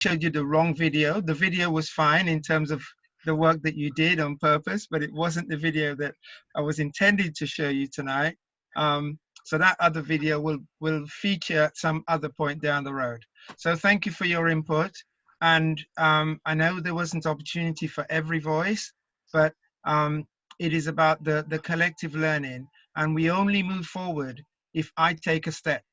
showed you the wrong video. The video was fine in terms of the work that you did on purpose, but it wasn't the video that I was intended to show you tonight. So that other video will feature at some other point down the road. So thank you for your input. And I know there wasn't opportunity for every voice, but it is about the collective learning. And we only move forward if I take a step.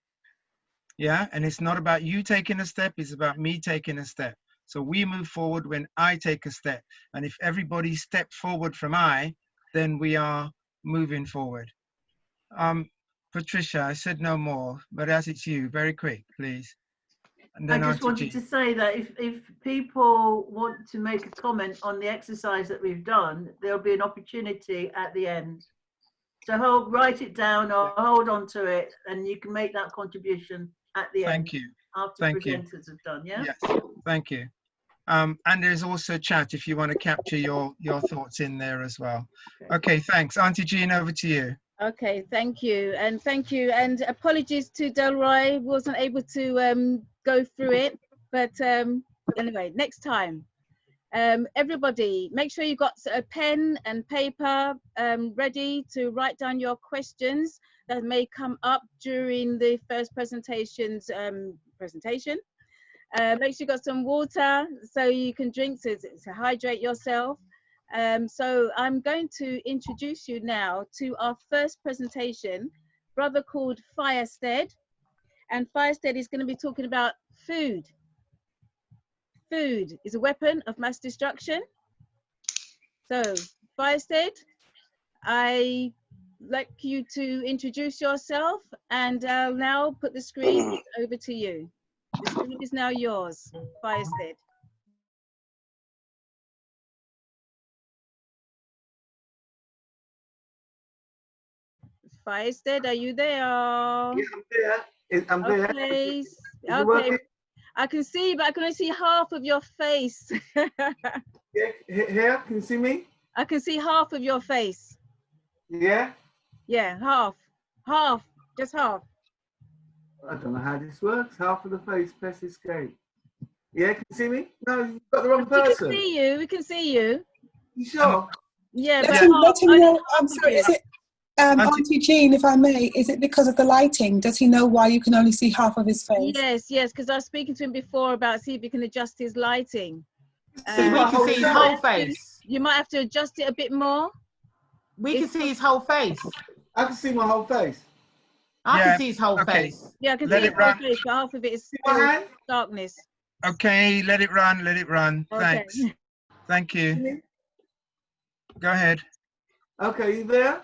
Yeah, and it's not about you taking a step, it's about me taking a step. So we move forward when I take a step. And if everybody steps forward from I, then we are moving forward. Patricia, I said no more, but as it's you, very quick, please. And then I just wanted to say that if people want to make a comment on the exercise that we've done, there'll be an opportunity at the end. So write it down or hold on to it, and you can make that contribution at the end. Thank you. After presenters have done, yeah? Yes, thank you. And there's also chat if you want to capture your thoughts in there as well. Okay, thanks. Auntie Jean, over to you. Okay, thank you. And apologies to Delroy, wasn't able to go through it, but anyway, next time. Everybody, make sure you've got a pen and paper ready to write down your questions that may come up during the first presentation's presentation. Make sure you've got some water so you can drink to hydrate yourself. So I'm going to introduce you now to our first presentation, brother called Firestead. And Firestead is going to be talking about food. Food is a weapon of mass destruction. So Firestead, I'd like you to introduce yourself, and I'll now put the screen over to you. The screen is now yours, Firestead. Firestead, are you there? Yeah, I'm there. Okay. Okay. I can see, but I can only see half of your face. Yeah, here, can you see me? I can see half of your face. Yeah? Yeah, just half. I don't know how this works. Half of the face, press escape. Yeah, can you see me? No, you've got the wrong person. We can see you. You sure? Yeah, let him know. I'm sorry, is it, Auntie Jean, if I may, is it because of the lighting? Does he know why you can only see half of his face? Yes, because I was speaking to him before about see if he can adjust his lighting. We can see his whole face. You might have to adjust it a bit more. We can see his whole face. I can see my whole face. I can see his whole face. Yeah, I can see his whole face, but half of it is darkness. Okay, let it run. Okay. Thanks. Thank you. Go ahead. Okay, you there?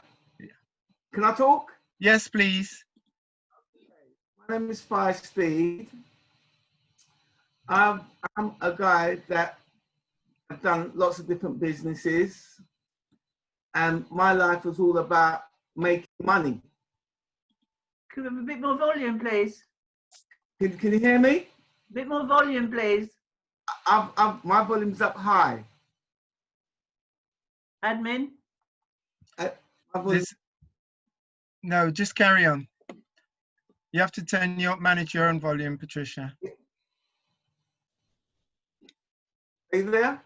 Can I talk? Yes, please. My name is Firestead. I'm a guy that I've done lots of different businesses, and my life was all about making money. Could we have a bit more volume, please? Can you hear me? A bit more volume, please. My volume's up high. Admin? No, just carry on. You have to manage your own volume, Patricia. Are you there?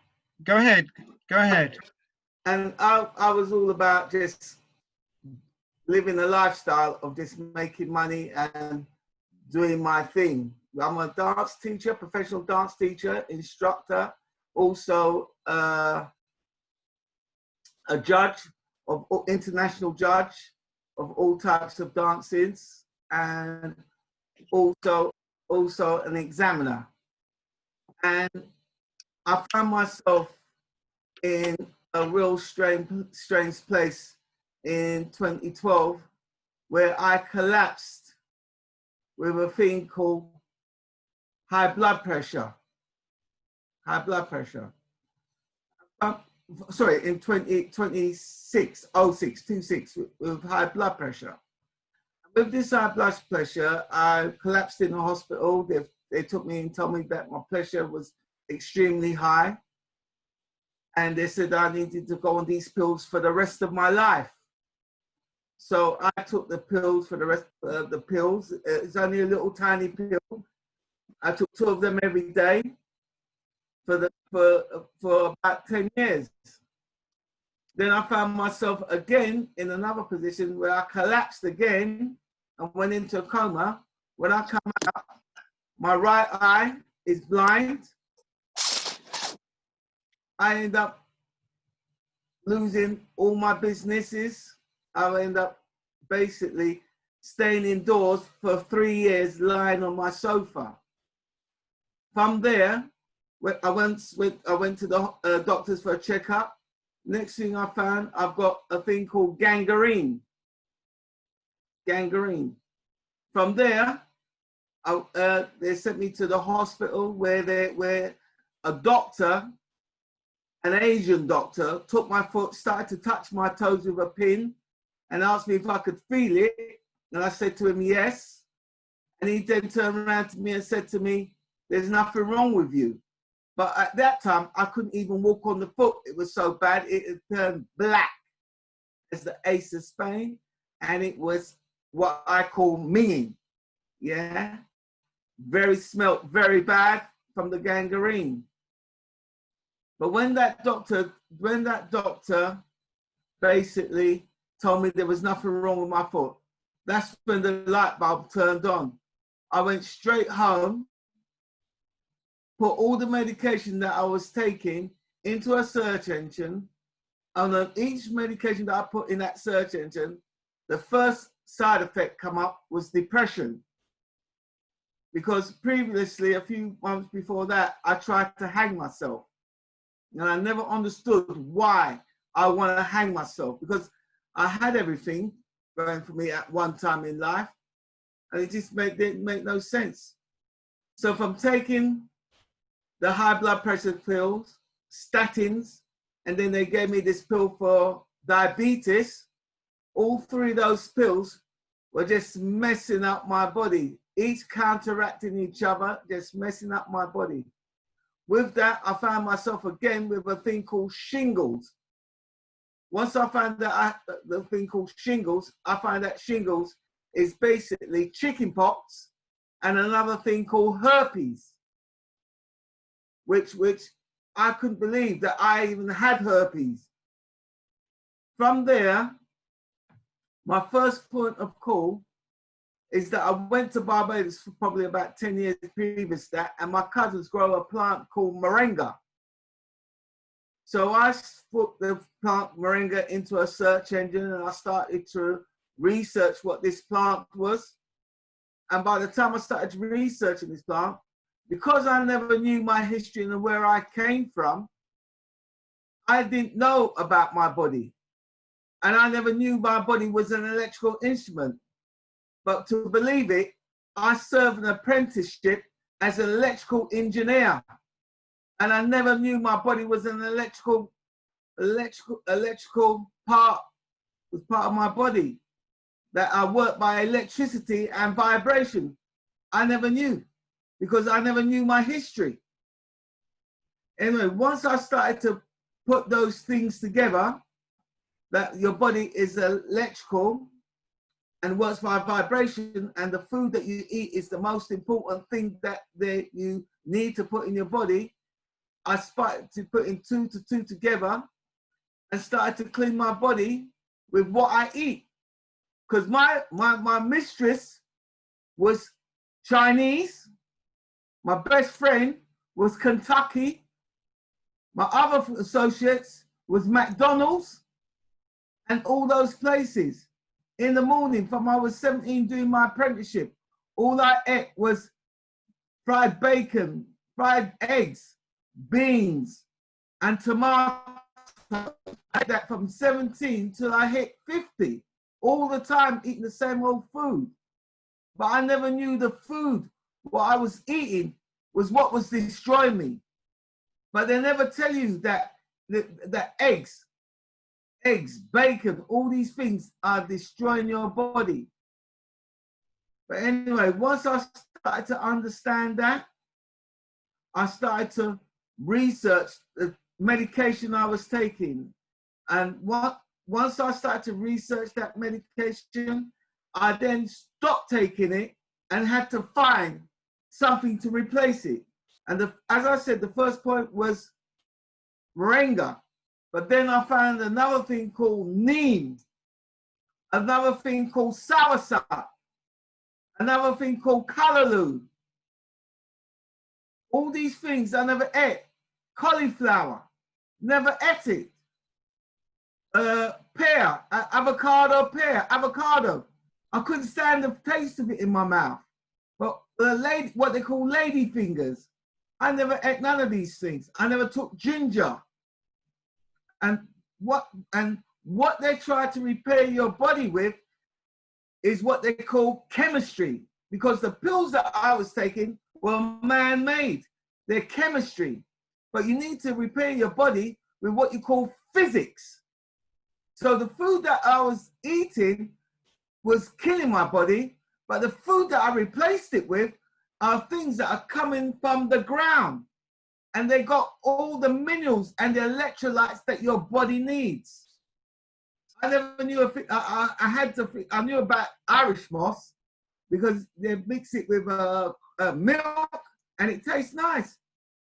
Go ahead. And I was all about just living a lifestyle of just making money and doing my thing. I'm a dance teacher, professional dance teacher, instructor, also a judge, international judge of all types of dances, and also an examiner. And I found myself in a real strange place in 2012 where I collapsed with a thing called high blood pressure. Sorry, in 26 with high blood pressure. With this high blood pressure, I collapsed in the hospital. They took me and told me that my pressure was extremely high. And they said I needed to go on these pills for the rest of my life. So I took the pills for the rest of the pills. It's only a little tiny pill. I took 2 of them every day. for about 10 years. Then I found myself again in another position where I collapsed again and went into a coma. When I come out, my right eye is blind. I end up losing all my businesses. I end up basically staying indoors for 3 years, lying on my sofa. From there, I went to the doctors for a checkup. Next thing I found, I've got a thing called gangrene. Gangrene. From there, they sent me to the hospital where a doctor, an Asian doctor, took my foot, started to touch my toes with a pin and asked me if I could feel it. And I said to him, yes. And he then turned around to me and said to me, there's nothing wrong with you. But at that time, I couldn't even walk on the foot. It was so bad, it had turned black as the ace of Spain. And it was what I call minging, yeah? Smelt very bad from the gangrene. But when that doctor basically told me there was nothing wrong with my foot, that's when the light bulb turned on. I went straight home, put all the medication that I was taking into a search engine, and on each medication that I put in that search engine, the first side effect come up was depression. Because previously, a few months before that, I tried to hang myself. And I never understood why I want to hang myself, because I had everything going for me at one time in life, and it just didn't make no sense. So from taking the high blood pressure pills, statins, and then they gave me this pill for diabetes, all three of those pills were just messing up my body, each counteracting each other, just messing up my body. With that, I found myself again with a thing called shingles. Once I found that the thing called shingles, I find that shingles is basically chicken pox and another thing called herpes, which I couldn't believe that I even had herpes. From there, my first point of call is that I went to Barbados for probably about 10 years previous to that, and my cousins grow a plant called moringa. So I put the plant moringa into a search engine and I started to research what this plant was. And by the time I started researching this plant, because I never knew my history and where I came from, I didn't know about my body. And I never knew my body was an electrical instrument. But to believe it, I served an apprenticeship as an electrical engineer. And I never knew my body was an electrical part, was part of my body. That I work by electricity and vibration. I never knew, because I never knew my history. Anyway, once I started to put those things together, that your body is electrical and works by vibration, and the food that you eat is the most important thing that you need to put in your body, I started to put in 2 to 2 together and started to clean my body with what I eat. Because my mistress was Chinese, my best friend was Kentucky, my other associates was McDonald's, and all those places. In the morning, from I was 17 doing my apprenticeship, all I ate was fried bacon, fried eggs, beans, and tomatoes. I ate that from 17 till I hit 50, all the time eating the same old food. But I never knew the food, what I was eating, was what was destroying me. But they never tell you that the eggs, bacon, all these things are destroying your body. But anyway, once I started to understand that, I started to research the medication I was taking. And once I started to research that medication, I then stopped taking it and had to find something to replace it. And as I said, the first point was moringa. But then I found another thing called neem, another thing called soursop, another thing called callaloo. All these things I never ate. Cauliflower, never ate it. Pear, avocado pear, avocado. I couldn't stand the taste of it in my mouth. But what they call lady fingers, I never ate none of these things. I never took ginger. And what they try to repair your body with is what they call chemistry, because the pills that I was taking were man-made. They're chemistry. But you need to repair your body with what you call physics. So the food that I was eating was killing my body, but the food that I replaced it with are things that are coming from the ground. And they got all the minerals and the electrolytes that your body needs. I never knew I knew about Irish moss because they mix it with milk and it tastes nice.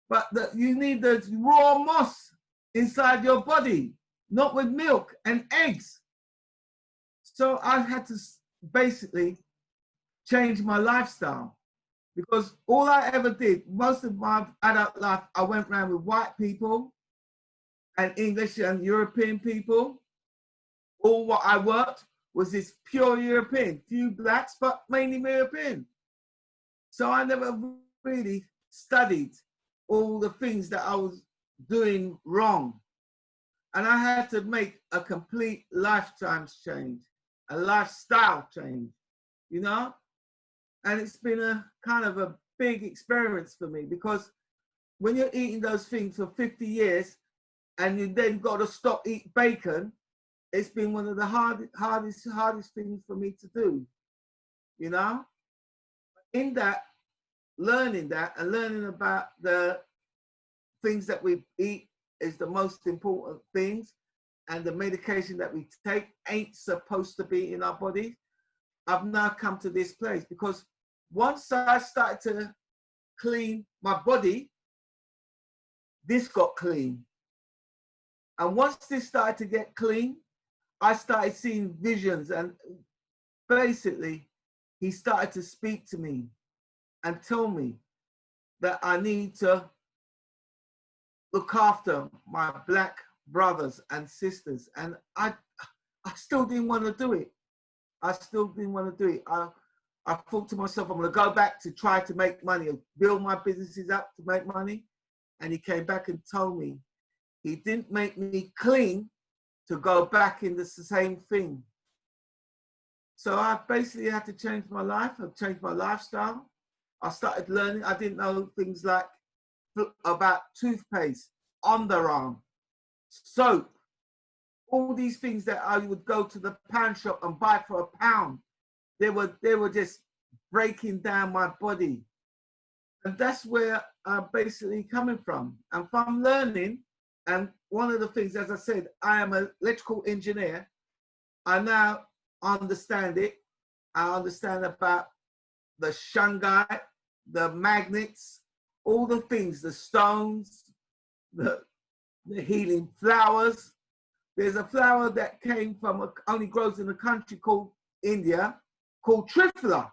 But you need the raw moss inside your body, not with milk and eggs. So I had to basically change my lifestyle, because all I ever did, most of my adult life, I went around with white people and English and European people. All what I worked was this pure European, few blacks, but mainly European. So I never really studied all the things that I was doing wrong. And I had to make a complete lifetime change, a lifestyle change, you know? And it's been a kind of a big experience for me, because when you're eating those things for 50 years and you then got to stop eating bacon, it's been one of the hardest things for me to do, you know? In that, learning about the things that we eat is the most important things, and the medication that we take ain't supposed to be in our body. I've now come to this place because once I started to clean my body, this got clean. And once this started to get clean, I started seeing visions, and basically he started to speak to me and tell me that I need to look after my black brothers and sisters. And I still didn't want to do it. I thought to myself, I'm going to go back to try to make money, build my businesses up to make money. And he came back and told me he didn't make me clean to go back in the same thing. So I basically had to change my life. I've changed my lifestyle. I started learning. I didn't know things like about toothpaste, underarm, soap, all these things that I would go to the pound shop and buy for £1. They were just breaking down my body. And that's where I'm basically coming from. And from learning, and one of the things, as I said, I am an electrical engineer. I now understand it. I understand about the shungite, the magnets, all the things, the stones, the healing flowers. There's a flower that came from, only grows in a country called India, called Triphala.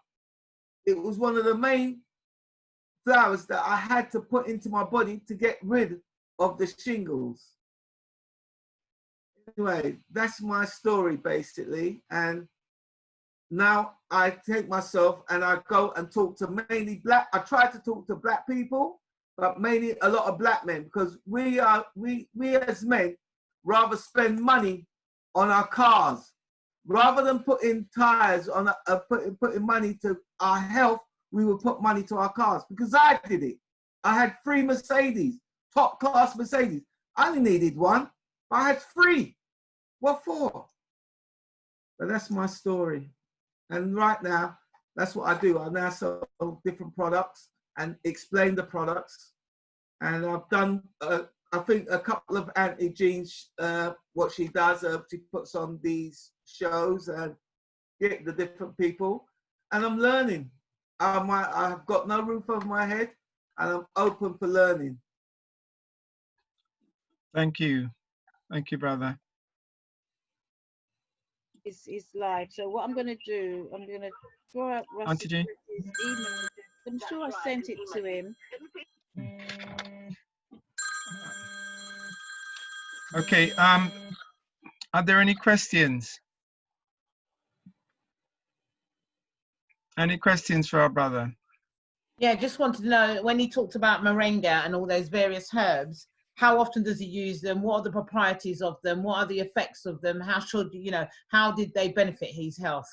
It was one of the main flowers that I had to put into my body to get rid of the shingles. Anyway, that's my story basically. And now I take myself and I go and talk to mainly black. I try to talk to black people, but mainly a lot of black men, because we as men rather spend money on our cars. Rather than putting tires on, putting money to our health, we would put money to our cars, because I did it. I had 3 Mercedes, top class Mercedes. I only needed 1, but I had 3. What for? But that's my story. And right now, that's what I do. I now sell different products and explain the products. And I've done, I think, a couple of Auntie Jean's, what she does, she puts on these shows and get the different people. And I'm learning. I've got no roof over my head. and I'm open for learning. Thank you. Thank you, brother. It's live. So what I'm going to do, I'm going to throw out Auntie Jean. his email. I'm sure I sent it to him. Okay. Are there any questions? Any questions for our brother? Yeah, just wanted to know, when he talked about moringa and all those various herbs, how often does he use them? What are the properties of them? What are the effects of them? How should, you know, how did they benefit his health?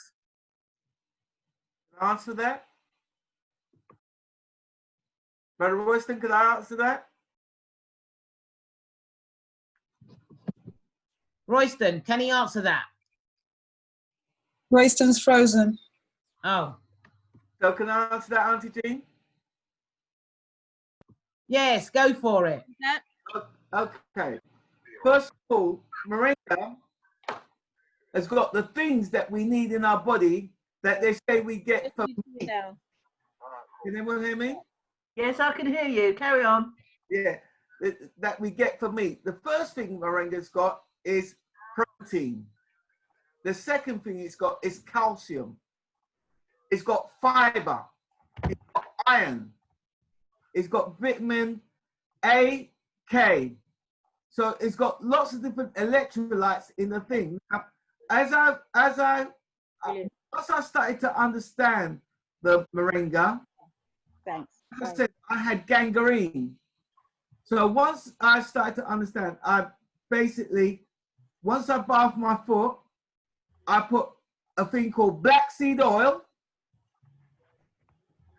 Can I answer that? Brother Royston, could I answer that? Royston, can he answer that? Royston's frozen. Oh. So can I answer that, Auntie Jean? Yes, go for it. Okay. First of all, moringa has got the things that we need in our body that they say we get from meat. Can anyone hear me? Yes, I can hear you. Carry on. Yeah, that we get from meat. The first thing moringa's got is protein. The second thing it's got is calcium. It's got fiber. It's got iron. It's got vitamin A, K. So it's got lots of different electrolytes in the thing. Now, once I started to understand the moringa, I said I had gangrene. So once I started to understand, I basically, once I bathed my foot, I put a thing called black seed oil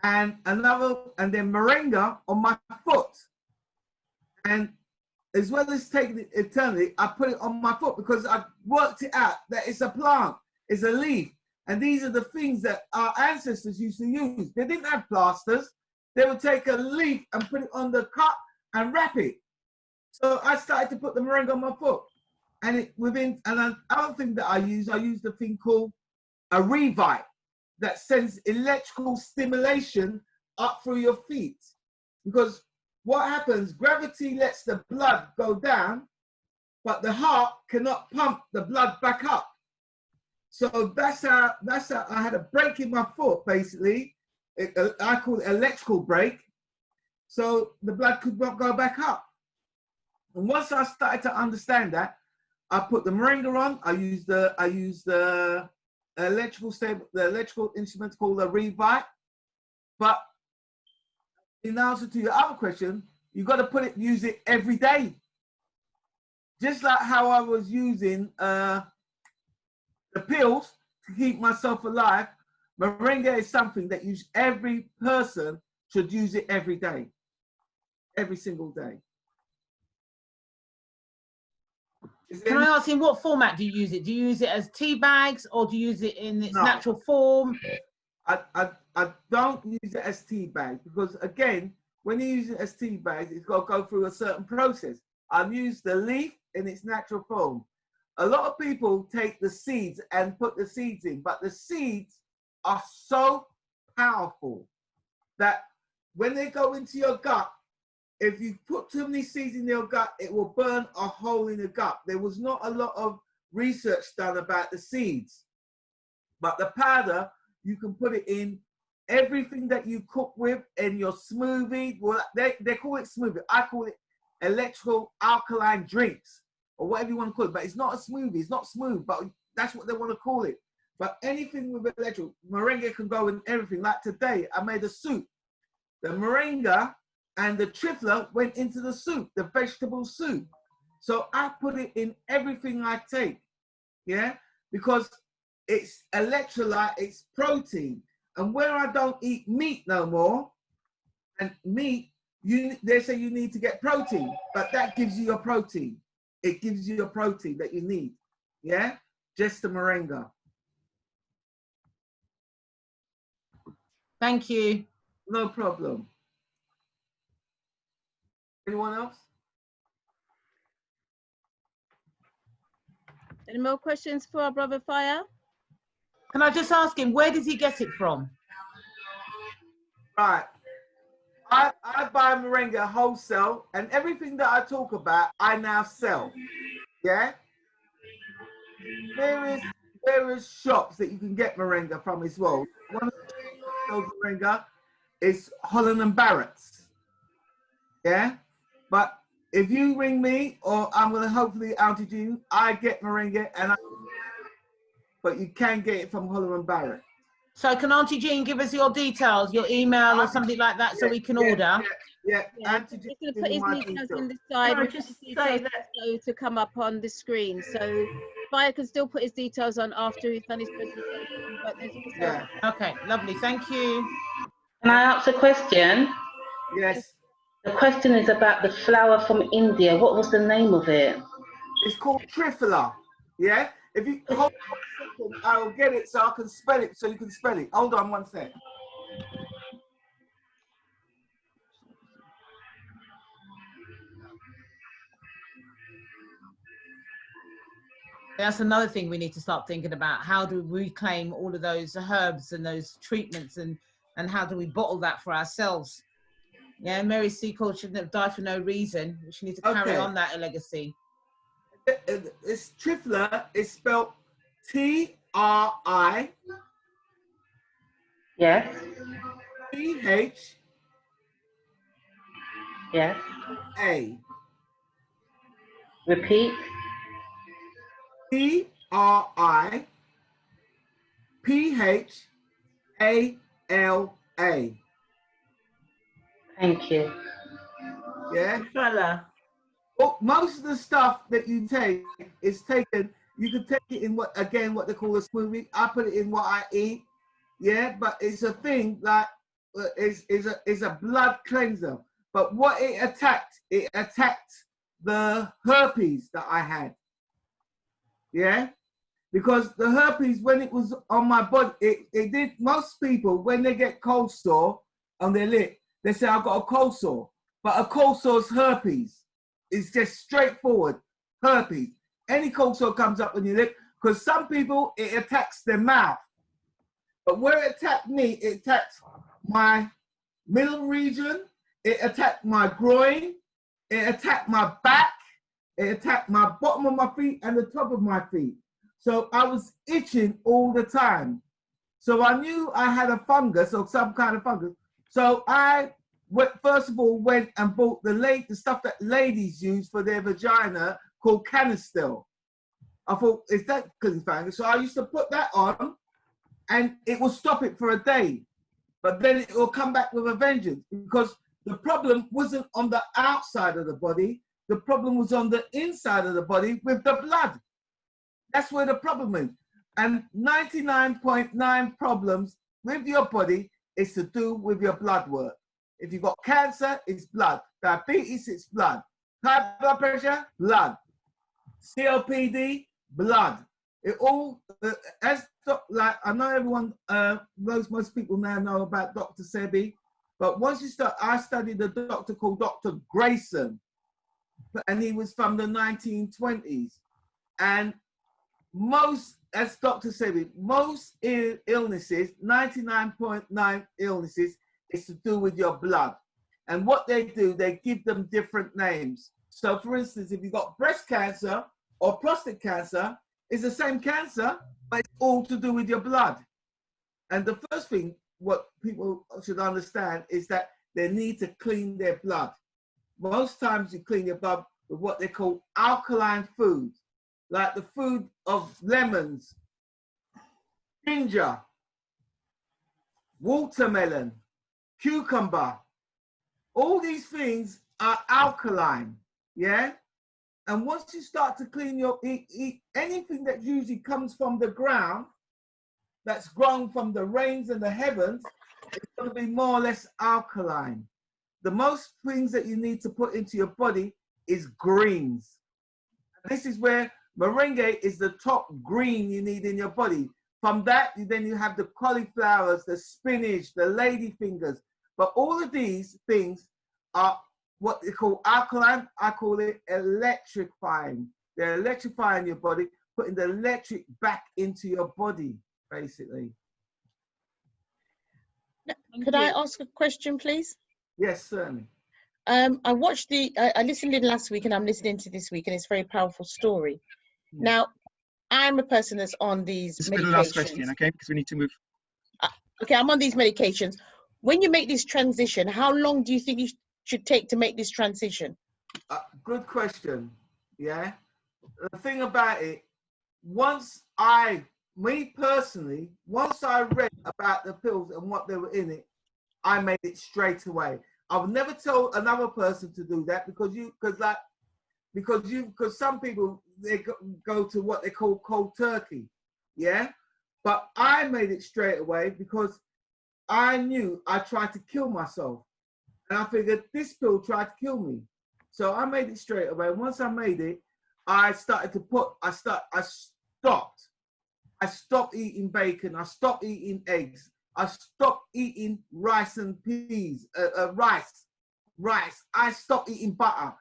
and then moringa on my foot. And as well as taking it eternally, I put it on my foot because I worked it out that it's a plant, it's a leaf. And these are the things that our ancestors used to use. They didn't have plasters. They would take a leaf and put it on the cut and wrap it. So I started to put the moringa on my foot. And another thing that I use the thing called a Revite that sends electrical stimulation up through your feet. Because what happens, gravity lets the blood go down, but the heart cannot pump the blood back up. So that's how I had a break in my foot, basically. I call it electrical break. So the blood could not go back up. And once I started to understand that, I put the moringa on. I use the electrical instrument called a Revite. But in answer to your other question, you got to use it every day. Just like how I was using the pills to keep myself alive, moringa is something that every person should use it every day, every single day. Can I ask, in what format do you use it? Do you use it as tea bags or do you use it in its natural form? I don't use it as tea bags because, again, when you use it as tea bags, it's got to go through a certain process. I've used the leaf in its natural form. A lot of people take the seeds and put the seeds in, but the seeds are so powerful that when they go into your gut, if you put too many seeds in your gut, it will burn a hole in the gut. There was not a lot of research done about the seeds, but the powder, you can put it in everything that you cook with, in your smoothie. Well, they call it smoothie. I call it electrical alkaline drinks or whatever you want to call it, but it's not a smoothie. It's not smooth, but that's what they want to call it. But anything with electrical, moringa can go in everything. Like today, I made a soup. The moringa and the trifler went into the soup, the vegetable soup. So I put it in everything I take, yeah? Because it's electrolyte, it's protein. And where I don't eat meat no more, and meat, they say you need to get protein, but that gives you your protein. It gives you your protein that you need, yeah? Just the moringa. Thank you. No problem. Anyone else? Any more questions for our brother Fire? Can I just ask him, where does he get it from? Right. I buy moringa wholesale, and everything that I talk about, I now sell. Yeah. Various shops that you can get moringa from as well. One of the shops that sells moringa is Holland and Barrett's. Yeah. But if you ring me, or I'm gonna hopefully Auntie Jean, I get moringa, but you can get it from Holland and Barrett. So can Auntie Jean give us your details, your email or something like that, so we can order? Yeah. Auntie Jean, he's going to put his details on the side. Can I just say that to come up on the screen. So Fire can still put his details on after he's done his presentation. But there's also Okay, lovely. Thank you. Can I ask a question? Yes. The question is about the flower from India. What was the name of it? It's called Triphala. Yeah. If you hold on a second, I will get it so I can spell it. So you can spell it. Hold on one sec. That's another thing we need to start thinking about. How do we reclaim all of those herbs and those treatments, and how do we bottle that for ourselves? Yeah, Mary Seacole shouldn't have died for no reason. We should need to carry on that legacy. It's Triphala. It's spelled T-R-I. Yes. P-H. Yes. A. Repeat. T-R-I. P-H-A-L-A. Thank you. Yeah. fella. Well, most of the stuff that you take is taken. You can take it in what they call a smoothie. I put it in what I eat. Yeah, but it's a thing like is a blood cleanser. But what it attacked the herpes that I had. Yeah, because the herpes, when it was on my body, it did. Most people, when they get cold sore on their lip, they say I've got a cold sore. But a cold sore is herpes. It's just straightforward herpes. Any cold sore comes up on your lip, because some people, it attacks their mouth. But where it attacked me, it attacked my middle region, it attacked my groin, it attacked my back, it attacked my bottom of my feet and the top of my feet. So I was itching all the time. So I knew I had a fungus or some kind of fungus. So I first of all went and bought the stuff that ladies use for their vagina called Canistel. I thought, is that because it's fungus? So I used to put that on and it will stop it for a day. But then it will come back with a vengeance, because the problem wasn't on the outside of the body. The problem was on the inside of the body with the blood. That's where the problem is. And 99.9 problems with your body is to do with your blood work. If you've got cancer, it's blood. Diabetes, it's blood. High blood pressure, blood. COPD, blood. It all, like I know everyone, most people now know about Dr. Sebi, but once you start, I studied a doctor called Dr. Grayson, and he was from the 1920s. And most, as Dr. Sebi, most illnesses, 99.9 illnesses, is to do with your blood. And what they do, they give them different names. So for instance, if you've got breast cancer or prostate cancer, it's the same cancer, but it's all to do with your blood. And the first thing what people should understand is that they need to clean their blood. Most times you clean your blood with what they call alkaline foods, like the food of lemons, ginger, watermelon, cucumber. All these things are alkaline, yeah? And once you start to clean your, eat anything that usually comes from the ground, that's grown from the rains and the heavens, it's going to be more or less alkaline. The most things that you need to put into your body is greens. This is where moringa is the top green you need in your body. From that, then you have the cauliflowers, the spinach, the ladyfingers. But all of these things are what they call alkaline. I call it electrifying. They're electrifying your body, putting the electric back into your body, basically. Could I ask a question, please? Yes, certainly. I watched I listened in last week and I'm listening to this week, and it's a very powerful story. Now, I'm a person that's on these This medications. will be the last question, okay? Because we need to move. Okay, I'm on these medications. When you make this transition, how long do you think you should take to make this transition? Good question. Yeah. The thing about it, once I read about the pills and what they were in it, I made it straight away. I would never tell another person to do that because some people, they go to what they call cold turkey. Yeah. But I made it straight away because I knew I tried to kill myself. And I figured this pill tried to kill me. So I made it straight away. Once I made it, I stopped eating bacon. I stopped eating eggs. I stopped eating rice and peas, rice. I stopped eating butter.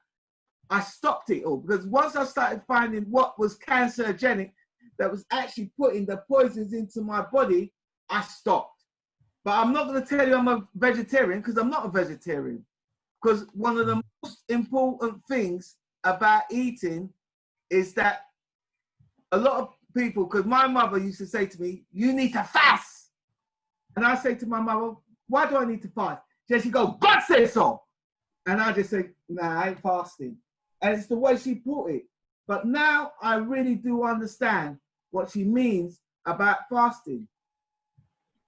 I stopped it all because once I started finding what was cancerogenic, that was actually putting the poisons into my body, I stopped. But I'm not going to tell you I'm a vegetarian because I'm not a vegetarian. Because one of the most important things about eating is that a lot of people, because my mother used to say to me, you need to fast. And I say to my mother, why do I need to fast? She go, God says so. And I just say, nah, I ain't fasting. And it's the way she put it. But now I really do understand what she means about fasting.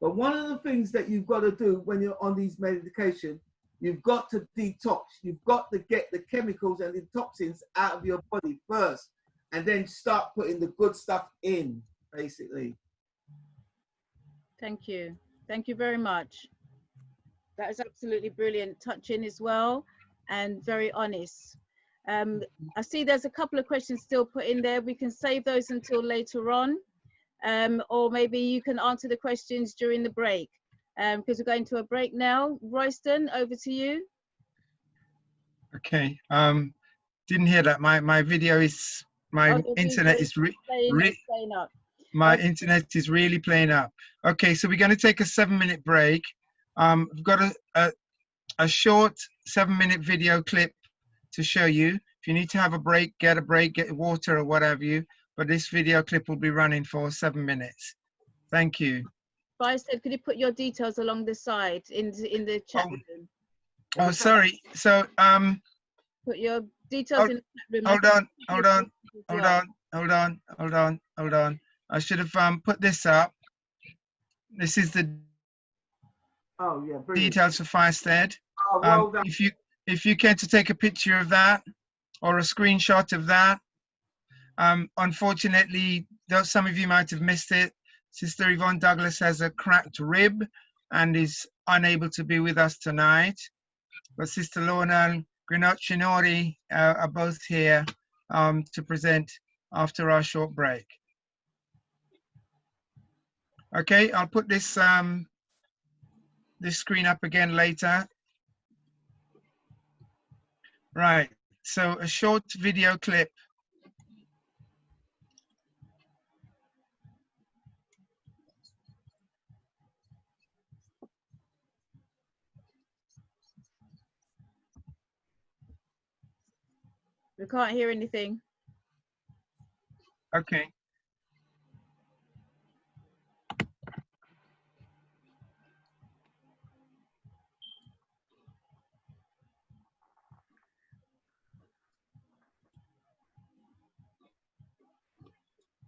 But one of the things that you've got to do when you're on these medications, you've got to detox. You've got to get the chemicals and the toxins out of your body first, and then start putting the good stuff in, basically. Thank you. Thank you very much. That is absolutely brilliant, touching as well, and very honest. I see there's a couple of questions still put in there. We can save those until later on, or maybe you can answer the questions during the break, because we're going to a break now. Royston, over to you. Okay. Didn't hear that. My video is, my internet is internet is really playing up. Okay, so we're going to take a 7-minute break. We've got a short 7-minute video clip to show you. If you need to have a break, get water or what have you. But this video clip will be running for 7 minutes. Thank you. Faisal, could you put your details along the side in the chat room? Oh, sorry. So put your details in the chat room. Hold on. I should have put this up. This is the details for Firestead. If you care to take a picture of that or a screenshot of that. Unfortunately, though some of you might have missed it, Sister Yvonne Douglas has a cracked rib and is unable to be with us tonight. But Sister Lorna Grinochinori are both here to present after our short break. Okay, I'll put this this screen up again later. Right, so a short video clip. We can't hear anything. Okay.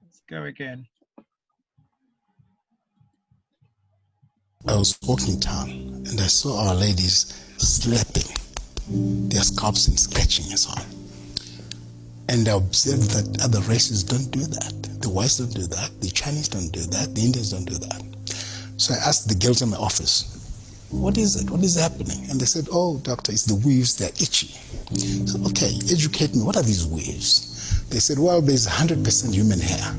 Let's go again. I was walking town and I saw our ladies slapping their scalps and scratching and so on. And I observed that other races don't do that. The whites don't do that. The Chinese don't do that. The Indians don't do that. So I asked the girls in my office, what is it? What is happening? And they said, oh, doctor, it's the weaves, they're itchy. I said, okay, educate me. What are these weaves? They said, well, there's 100% human hair,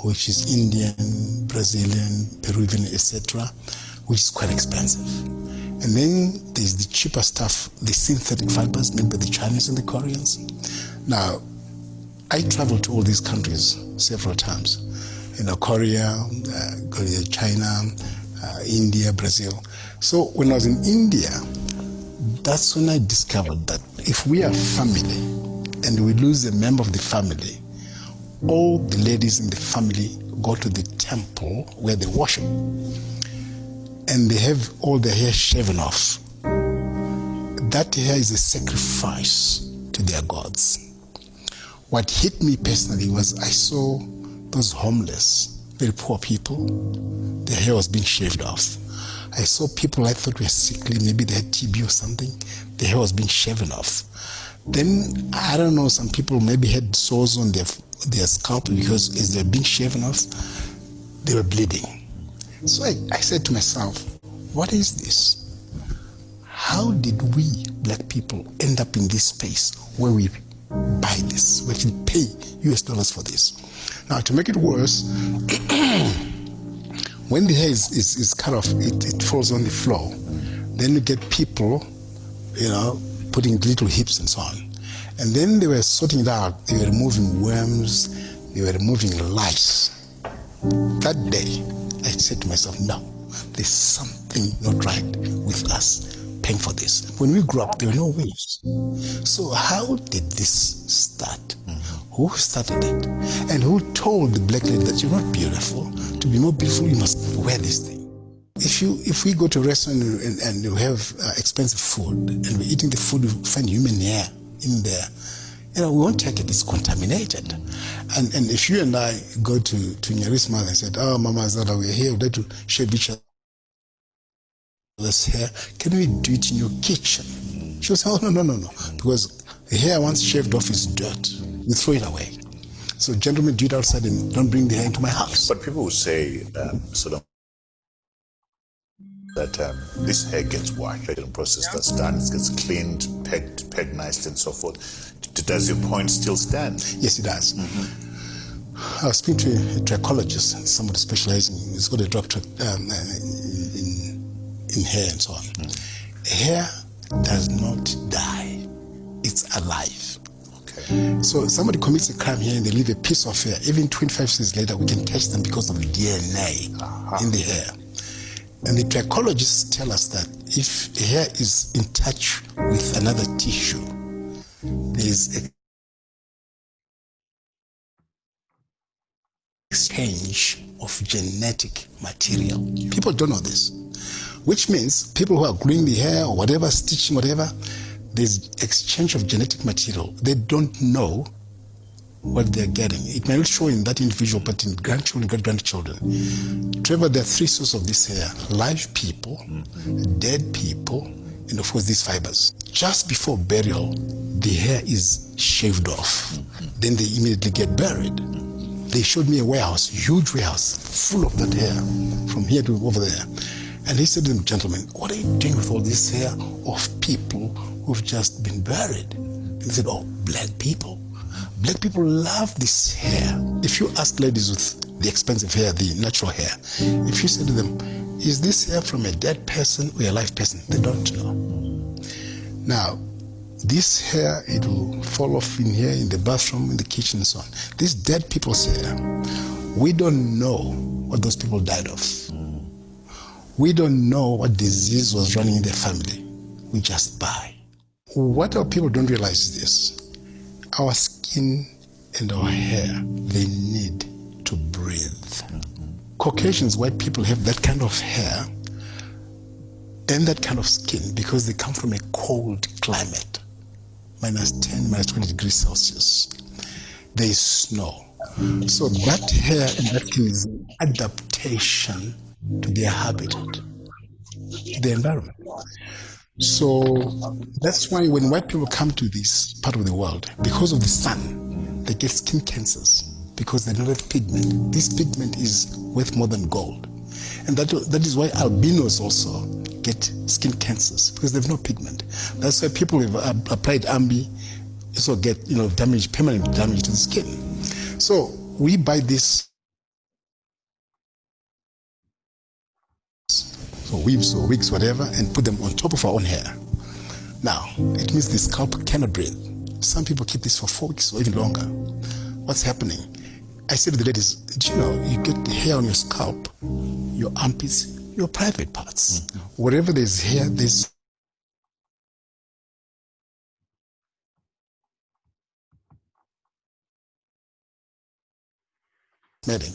which is Indian, Brazilian, Peruvian, etc., which is quite expensive. And then there's the cheaper stuff, the synthetic fibers made by the Chinese and the Koreans. Now, I traveled to all these countries several times. You know, Korea, China, India, Brazil. So when I was in India, that's when I discovered that if we are family and we lose a member of the family, all the ladies in the family go to the temple where they worship, and they have all their hair shaven off. That hair is a sacrifice to their gods. What hit me personally was I saw those homeless, very poor people, their hair was being shaved off. I saw people I thought were sickly, maybe they had TB or something, their hair was being shaven off. Then, I don't know, some people maybe had sores on their scalp because as they were being shaven off, they were bleeding. So I said to myself, what is this? How did we, black people, end up in this space where we buy this, we actually pay US dollars for this? Now, to make it worse, when the hair is cut off, it falls on the floor. Then you get people, putting little hips and so on. And then they were sorting it out. They were removing worms, they were removing lice. That day, I said to myself, no, there's something not right with us paying for this. When we grew up, there were no waves. So how did this start? Who started it? And who told the black lady that you're not beautiful? To be more beautiful, you must wear this thing. If we go to a restaurant and you have expensive food, and we're eating the food, we find human hair in there, we won't take it, it's contaminated. And if you and I go to Nyari's mother and said, oh, Mama Zara, we're here, we'd like to shave each other's hair, can we do it in your kitchen? She will say, oh, no, because the hair once shaved off is dirt, we throw it away. So gentlemen, do it outside and don't bring the hair into my house. But people will say, that this hair gets washed, right, in a process that's done, it gets cleaned, pegged nicely and so forth. Does your point still stand? Yes, it does. I was speaking to a trichologist, somebody specializing, he's got a doctorate in hair and so on. Hair does not die, it's alive. Okay. So somebody commits a crime here and they leave a piece of hair, even 25 years later we can catch them because of DNA in the hair. And the trichologists tell us that if hair is in touch with another tissue, there is exchange of genetic material. People don't know this, which means people who are gluing the hair or whatever, stitching, whatever, there's exchange of genetic material. They don't know what they're getting. It may not show in that individual, but in grandchildren, great-grandchildren. Trevor, there are three sources of this hair: live people, dead people, and of course these fibers. Just before burial, the hair is shaved off. Then they immediately get buried. They showed me a warehouse, huge warehouse, full of that hair, from here to over there. And he said to them, gentlemen, what are you doing with all this hair of people who've just been buried? And they said, oh, black people. Black people love this hair. If you ask ladies with the expensive hair, the natural hair, if you say to them, is this hair from a dead person or a live person? They don't know. Now, this hair, it will fall off in here, in the bathroom, in the kitchen and so on. This dead people's hair, we don't know what those people died of. We don't know what disease was running in their family. We just buy. What our people don't realize is this. Our skin and our hair, they need to breathe. Caucasians, white people, have that kind of hair and that kind of skin because they come from a cold climate, -10, -20 degrees Celsius. There is snow. So that hair and that skin is an adaptation to their habitat, the environment. So that's why when white people come to this part of the world, because of the sun, they get skin cancers because they don't have pigment. This pigment is worth more than gold. And that is why albinos also get skin cancers because they have no pigment. That's why people who have applied Ambi also get damage, permanent damage to the skin. So we buy this weaves or wigs, whatever, and put them on top of our own hair. Now, it means the scalp cannot breathe. Some people keep this for 4 weeks or even longer. What's happening? I said to the ladies, you get the hair on your scalp, your armpits, your private parts. Whatever there's here, there's smelling.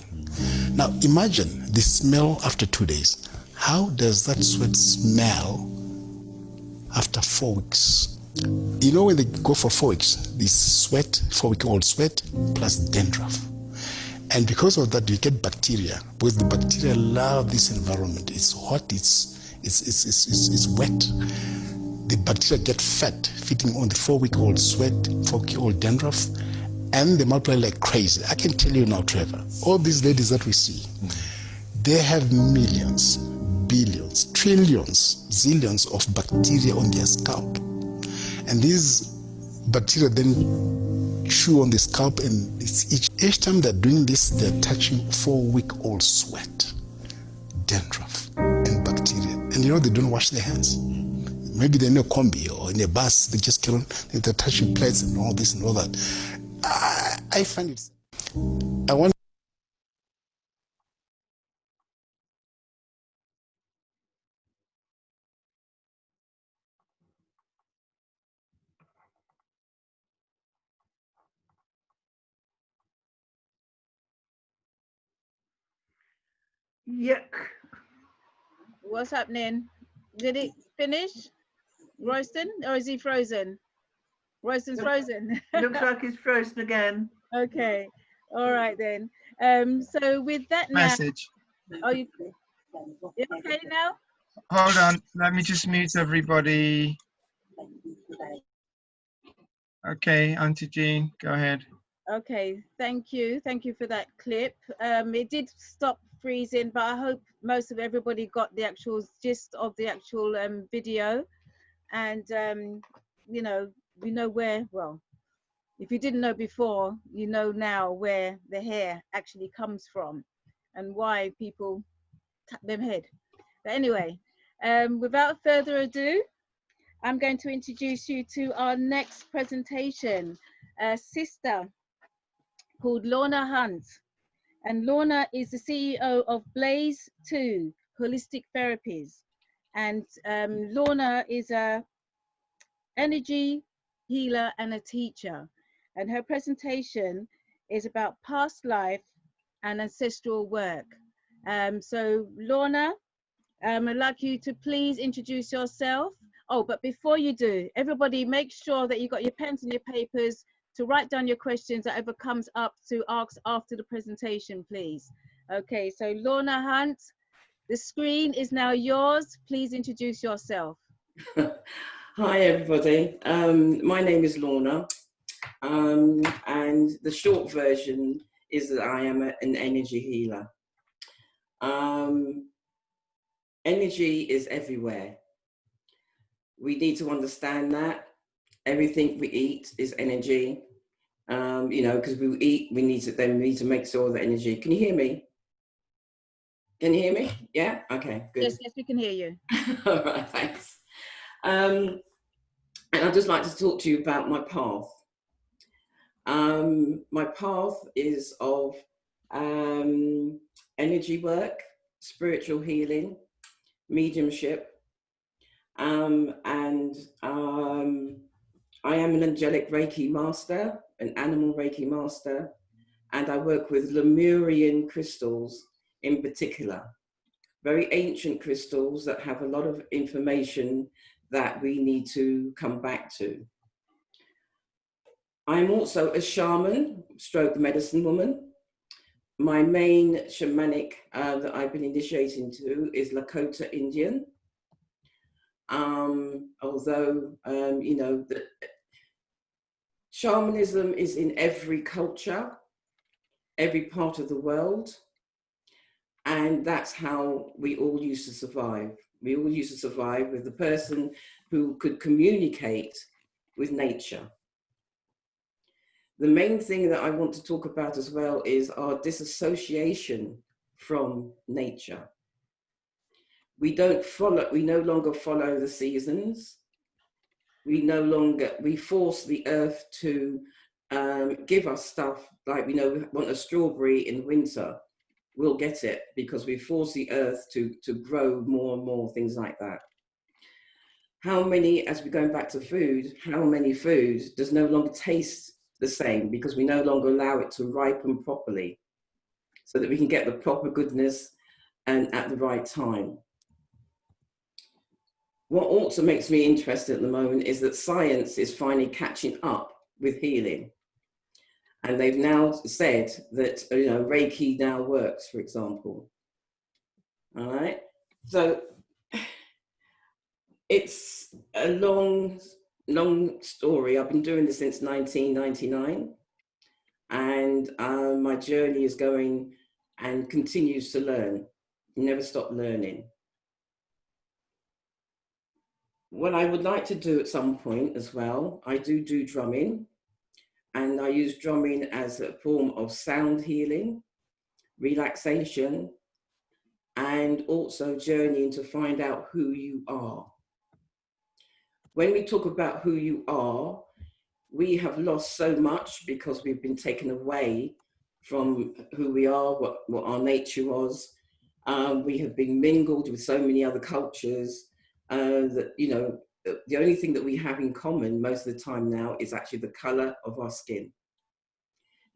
Now imagine the smell after 2 days. How does that sweat smell after 4 weeks? You know, when they go for 4 weeks, this sweat, 4-week-old sweat plus dandruff. And because of that, you get bacteria, because the bacteria love this environment. It's hot, it's wet. The bacteria get fat, feeding on the 4-week-old sweat, 4-week-old dandruff, and they multiply like crazy. I can tell you now, Trevor, all these ladies that we see, they have millions, billions, trillions, zillions of bacteria on their scalp. And these bacteria then chew on the scalp, and each time they're doing this, they're touching 4-week-old sweat, dandruff, and bacteria. And you know, they don't wash their hands. Maybe they're in a combi or in a bus, they just carry on, they're touching plates and all this and all that. I find it. I want. Yuck. What's happening? Did it finish, Royston, or is he frozen? Royston's frozen. Looks like he's frozen again. Okay, all right then. So with that now, Message. are you okay now? Hold on, let me just mute everybody. Okay, Auntie Jean, go ahead. Okay, thank you for that clip. It did stop freezing, but I hope most of everybody got the actual gist of the actual video. And you know, we know where, well, if you didn't know before, you know now where the hair actually comes from and why people tap them head. But anyway, without further ado, I'm going to introduce you to our next presentation, a sister called Lorna Hunt. And Lorna is the CEO of Blaze 2 Holistic Therapies. And Lorna is a energy healer and a teacher. And her presentation is about past life and ancestral work. So Lorna, I'd like you to please introduce yourself. Oh, but before you do, everybody make sure that you got your pens and your papers to write down your questions that ever comes up to ask after the presentation, please. Okay, so Lorna Hunt, the screen is now yours. Please introduce yourself. Hi, everybody. My name is Lorna, and the short version is that I am an energy healer. Energy is everywhere. We need to understand that. Everything we eat is energy. You know, because we eat, we need to make sure that energy. Can you hear me? Can you hear me? Yeah? Okay, good. Yes, yes, we can hear you. All right, thanks. And I'd just like to talk to you about my path. My path is of energy work, spiritual healing, mediumship, and I am an angelic Reiki master, an animal Reiki master, and I work with Lemurian crystals in particular, very ancient crystals that have a lot of information that we need to come back to. I'm also a shaman, stroke medicine woman. My main shamanic that I've been initiating to is Lakota Indian. Although, you know, shamanism is in every culture, every part of the world. And that's how we all used to survive. We all used to survive with the person who could communicate with nature. The main thing that I want to talk about as well is our disassociation from nature. We no longer follow the seasons. We force the earth to give us stuff like, we want a strawberry in winter. we'll get it, because we force the earth to grow more and more things like that. How many, as we're going back to food, how many food does no longer taste the same because we no longer allow it to ripen properly so that we can get the proper goodness and at the right time. What also makes me interested at the moment is that science is finally catching up with healing. And they've now said that, you know, Reiki now works, for example. All right. So it's a long story. I've been doing this since 1999. And my journey is going and continues to learn. Never stop learning. What I would like to do at some point as well, I do drumming. And I use drumming as a form of sound healing, relaxation, and also journeying to find out who you are. When we talk about who you are, we have lost so much because we've been taken away from who we are, what our nature was. We have been mingled with so many other cultures that, you know, the only thing that we have in common most of the time now is actually the color of our skin.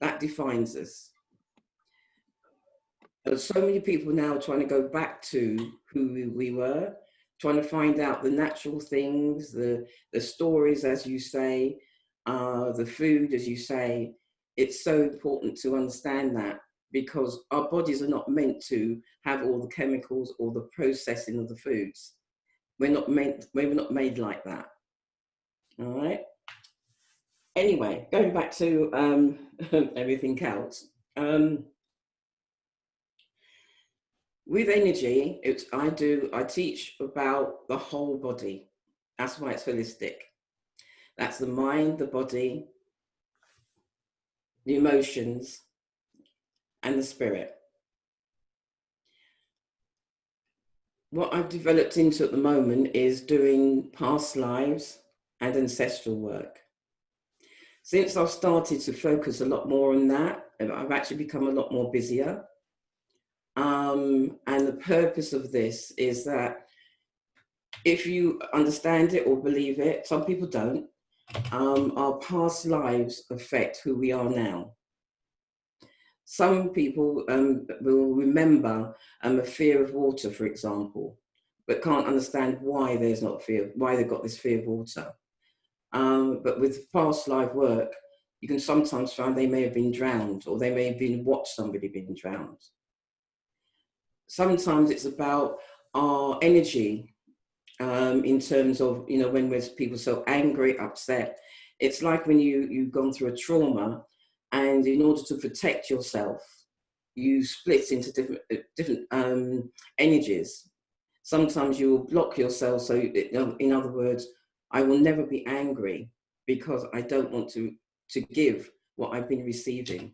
That defines us. There's so many people now trying to go back to who we were, trying to find out the natural things, the stories, as you say, the food, as you say. It's so important to understand that, because our bodies are not meant to have all the chemicals or the processing of the foods. We're not made like that. All right. Anyway, going back to everything else. With energy, I teach about the whole body. That's why it's holistic. That's the mind, the body, the emotions, and the spirit. What I've developed into at the moment is doing past lives and ancestral work. Since I've started to focus a lot more on that, I've actually become a lot more busier. And the purpose of this is that if you understand it or believe it, some people don't, our past lives affect who we are now. Some people will remember a fear of water, for example, but can't understand why there's not fear, why they've got this fear of water. But with past life work, you can sometimes find they may have been drowned, or they may have watched somebody being drowned. Sometimes it's about our energy in terms of, you know, when people so angry, upset. It's like when you've gone through a trauma, and in order to protect yourself, you split into different energies. Sometimes you will block yourself. So in other words, I will never be angry because I don't want to give what I've been receiving.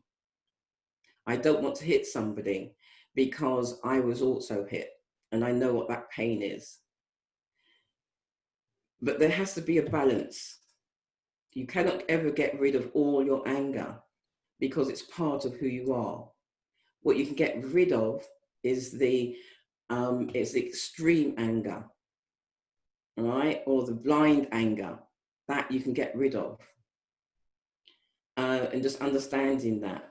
I don't want to hit somebody because I was also hit, and I know what that pain is. But there has to be a balance. You cannot ever get rid of all your anger because it's part of who you are. What you can get rid of is the extreme anger, all right, or the blind anger. That you can get rid of. And just understanding that.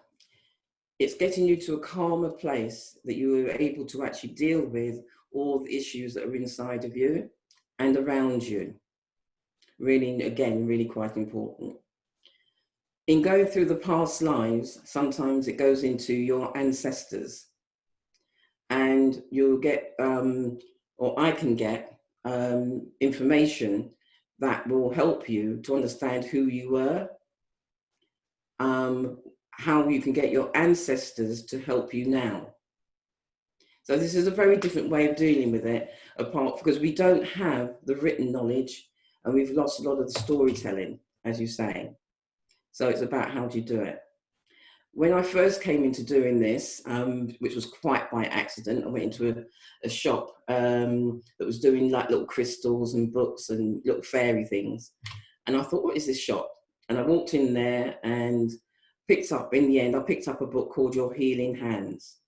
It's getting you to a calmer place that you are able to actually deal with all the issues that are inside of you and around you. Really, again, really quite important. In going through the past lives, sometimes it goes into your ancestors, and you'll get, or I can get, information that will help you to understand who you were, how you can get your ancestors to help you now. So this is a very different way of dealing with it, because we don't have the written knowledge, and we've lost a lot of the storytelling, as you say. So it's about how do you do it. When I first came into doing this, which was quite by accident, I went into a shop that was doing like little crystals and books and little fairy things. And I thought, what is this shop? And I walked in there and picked up, in the end, I picked up a book called Your Healing Hands.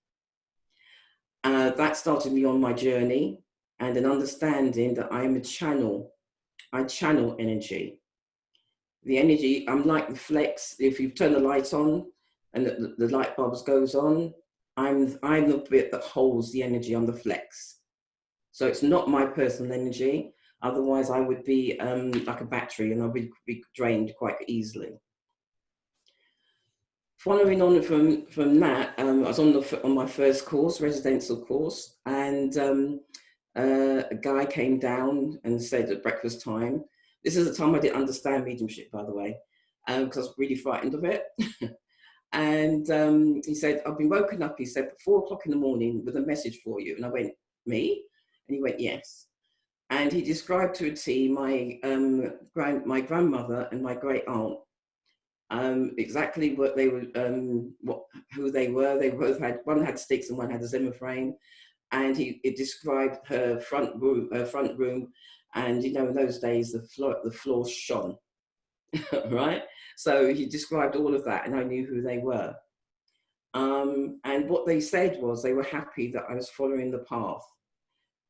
That started me on my journey, and an understanding that I'm a channel. I channel energy. The energy, I'm like the flex. If you turn the light on and the light bulbs goes on, I'm the bit that holds the energy on the flex. So it's not my personal energy. Otherwise, I would be like a battery, and I would be drained quite easily. Following on from that, I was on my first course, residential course, and a guy came down and said at breakfast time, this is the time I didn't understand mediumship, by the way, because I was really frightened of it. And he said, I've been woken up, he said, at 4 o'clock in the morning with a message for you. And I went, me? And he went, yes. And he described to a T my grandmother and my great aunt. Exactly what they were, who they were. They both had, one had sticks and one had a Zimmer frame. And it described her front room. And you know, in those days, the floor shone, right? So he described all of that, and I knew who they were. And what they said was they were happy that I was following the path.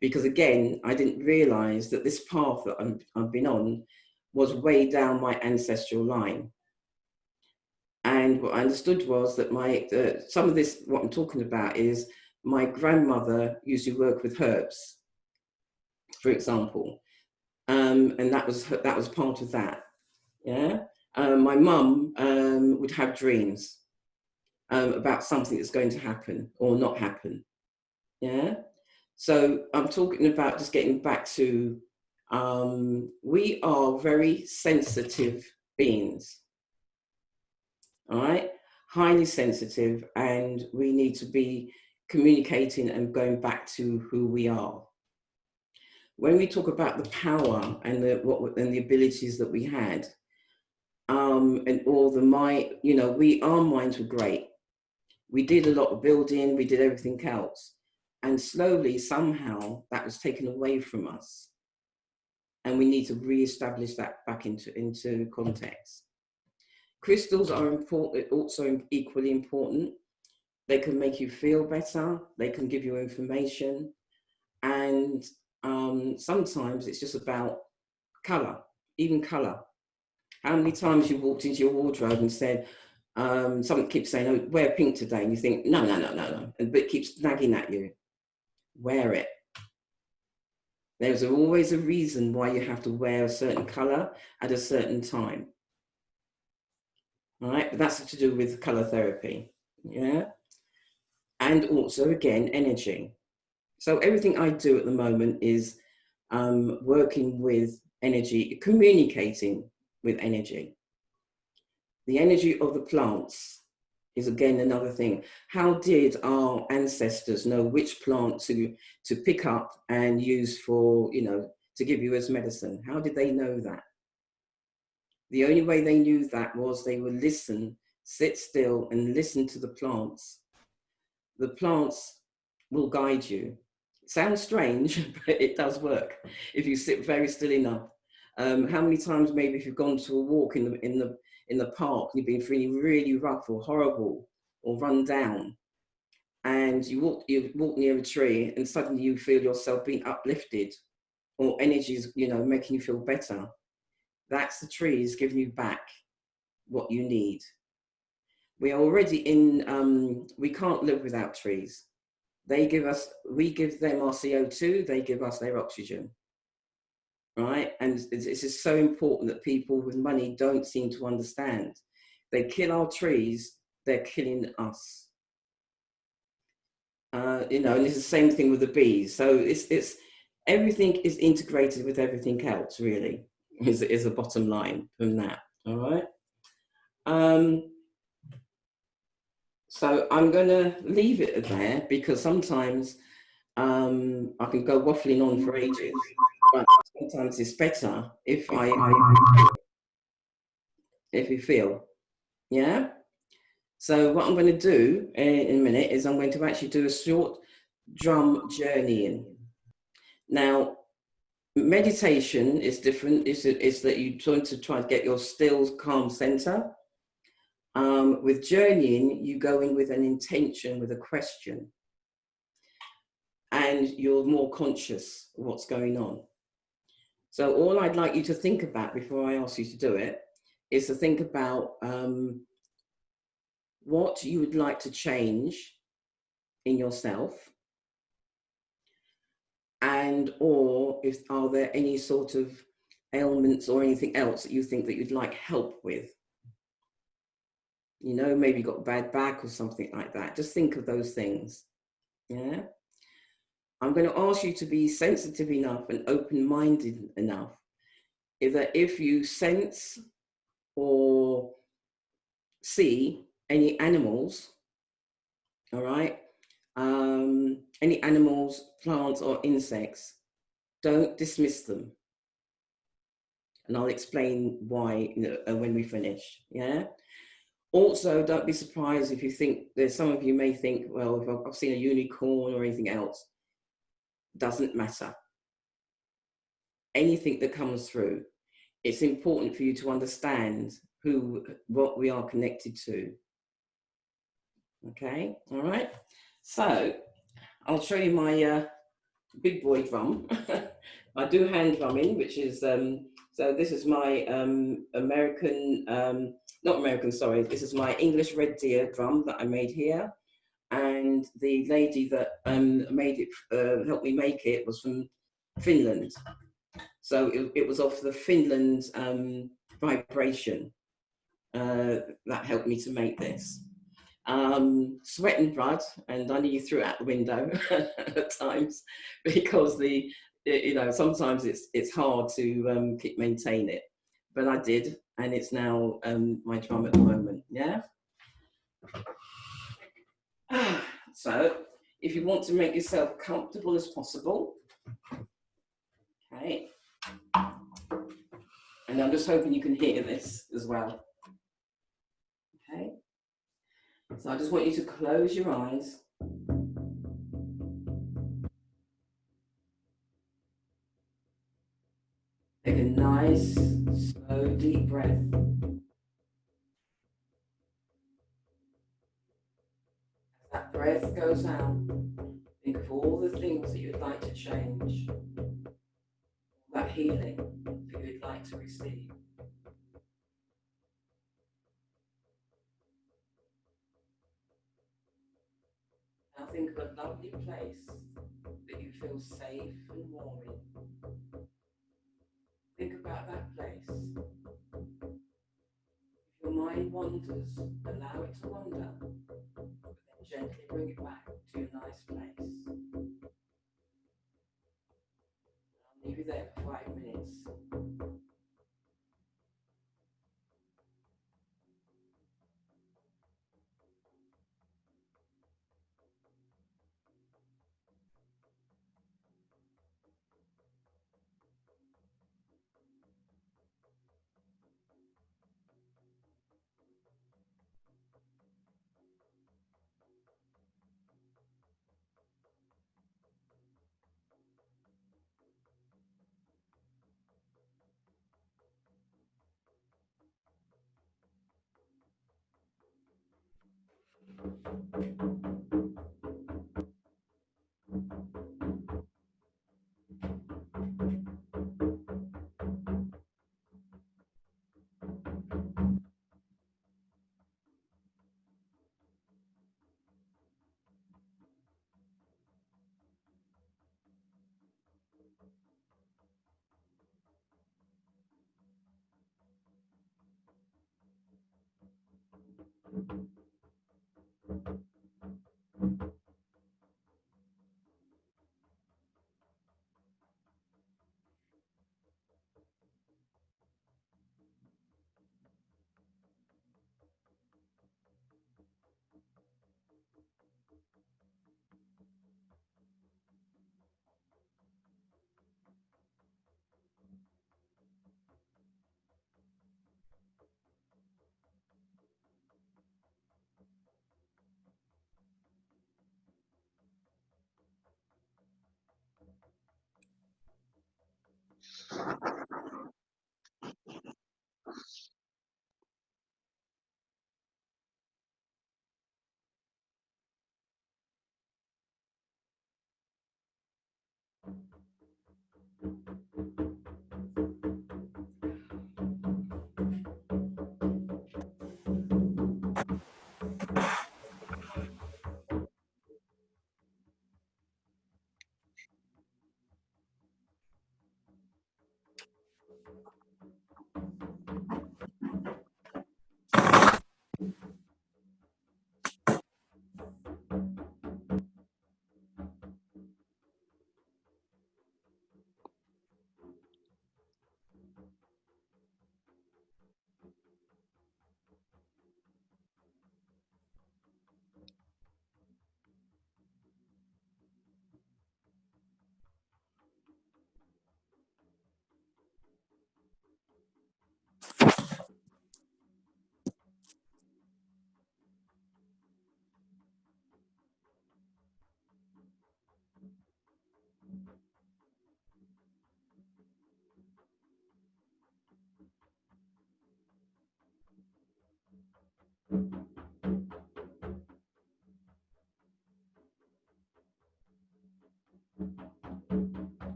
Because again, I didn't realize that this path that I've been on was way down my ancestral line. And what I understood was that some of this, what I'm talking about, is my grandmother used to work with herbs, for example, and that was part of that. Yeah, my mum would have dreams about something that's going to happen or not happen. Yeah, so I'm talking about just getting back to we are very sensitive beings. All right, highly sensitive, and we need to be communicating and going back to who we are. When we talk about the power and the abilities that we had, and all the might, you know, our minds were great. We did a lot of building, we did everything else, and slowly somehow that was taken away from us, and we need to re-establish that back into context. Crystals are important, also equally important. They can make you feel better. They can give you information. And sometimes it's just about color, even color. How many times you walked into your wardrobe and said, something keeps saying, oh, wear pink today. And you think, no. But it keeps nagging at you. Wear it. There's always a reason why you have to wear a certain color at a certain time. All right, but that's to do with color therapy, yeah? And also, again, energy. So everything I do at the moment is working with energy, communicating with energy. The energy of the plants is, again, another thing. How did our ancestors know which plant to pick up and use for, you know, to give you as medicine? How did they know that? The only way they knew that was they would listen, sit still and listen to the plants. The plants will guide you. It sounds strange, but it does work if you sit very still enough. How many times maybe if you've gone to a walk in the park and you've been feeling really rough or horrible or run down, and you walk near a tree and suddenly you feel yourself being uplifted, or energy's, you know, making you feel better. That's the trees giving you back what you need. We are already in, we can't live without trees. We give them our CO2, they give us their oxygen, right? And this is so important that people with money don't seem to understand. They kill our trees, they're killing us. You know, and it's the same thing with the bees. So it's everything is integrated with everything else, really. Is the bottom line from that, all right? So I'm going to leave it there because sometimes I can go waffling on for ages, but sometimes it's better if you feel, yeah? So what I'm going to do in a minute is I'm going to actually do a short drum journeying. Now, meditation is different. It's that you're trying to try to get your still, calm center. With journeying, you go in with an intention, with a question. and you're more conscious of what's going on. So all I'd like you to think about before I ask you to do it is to think about what you would like to change in yourself, and or if are there any sort of ailments or anything else that you think that you'd like help with. You know, maybe you've got a bad back or something like that. Just think of those things. Yeah. I'm going to ask you to be sensitive enough and open-minded enough that if you sense or see any animals, all right, any animals, plants or insects, don't dismiss them. And I'll explain why, you know, when we finish, yeah? Also, don't be surprised if you think, there's some of you may think, well, if I've seen a unicorn or anything else, doesn't matter. Anything that comes through, it's important for you to understand what we are connected to. Okay, all right. So I'll show you my big boy drum. I do hand drumming, which is, so this is my American, not American, sorry, this is my English Red Deer drum that I made here. And the lady that made it, helped me make it, was from Finland. So it was off the Finland vibration that helped me to make this. Sweat and blood, and I nearly threw it out the window at times, because you know, sometimes it's hard to maintain it, but I did, and it's now my drum at the moment. Yeah. So if you want to make yourself comfortable as possible, okay, and I'm just hoping you can hear this as well. Okay, so I just want you to close your eyes. Take a nice, slow, deep breath. As that breath goes out, think of all the things that you'd like to change, that healing that you'd like to receive. Now think of a lovely place that you feel safe and warm in. Think about that place. If your mind wanders, allow it to wander, but then gently bring it back to a nice place. I'll leave you there for 5 minutes.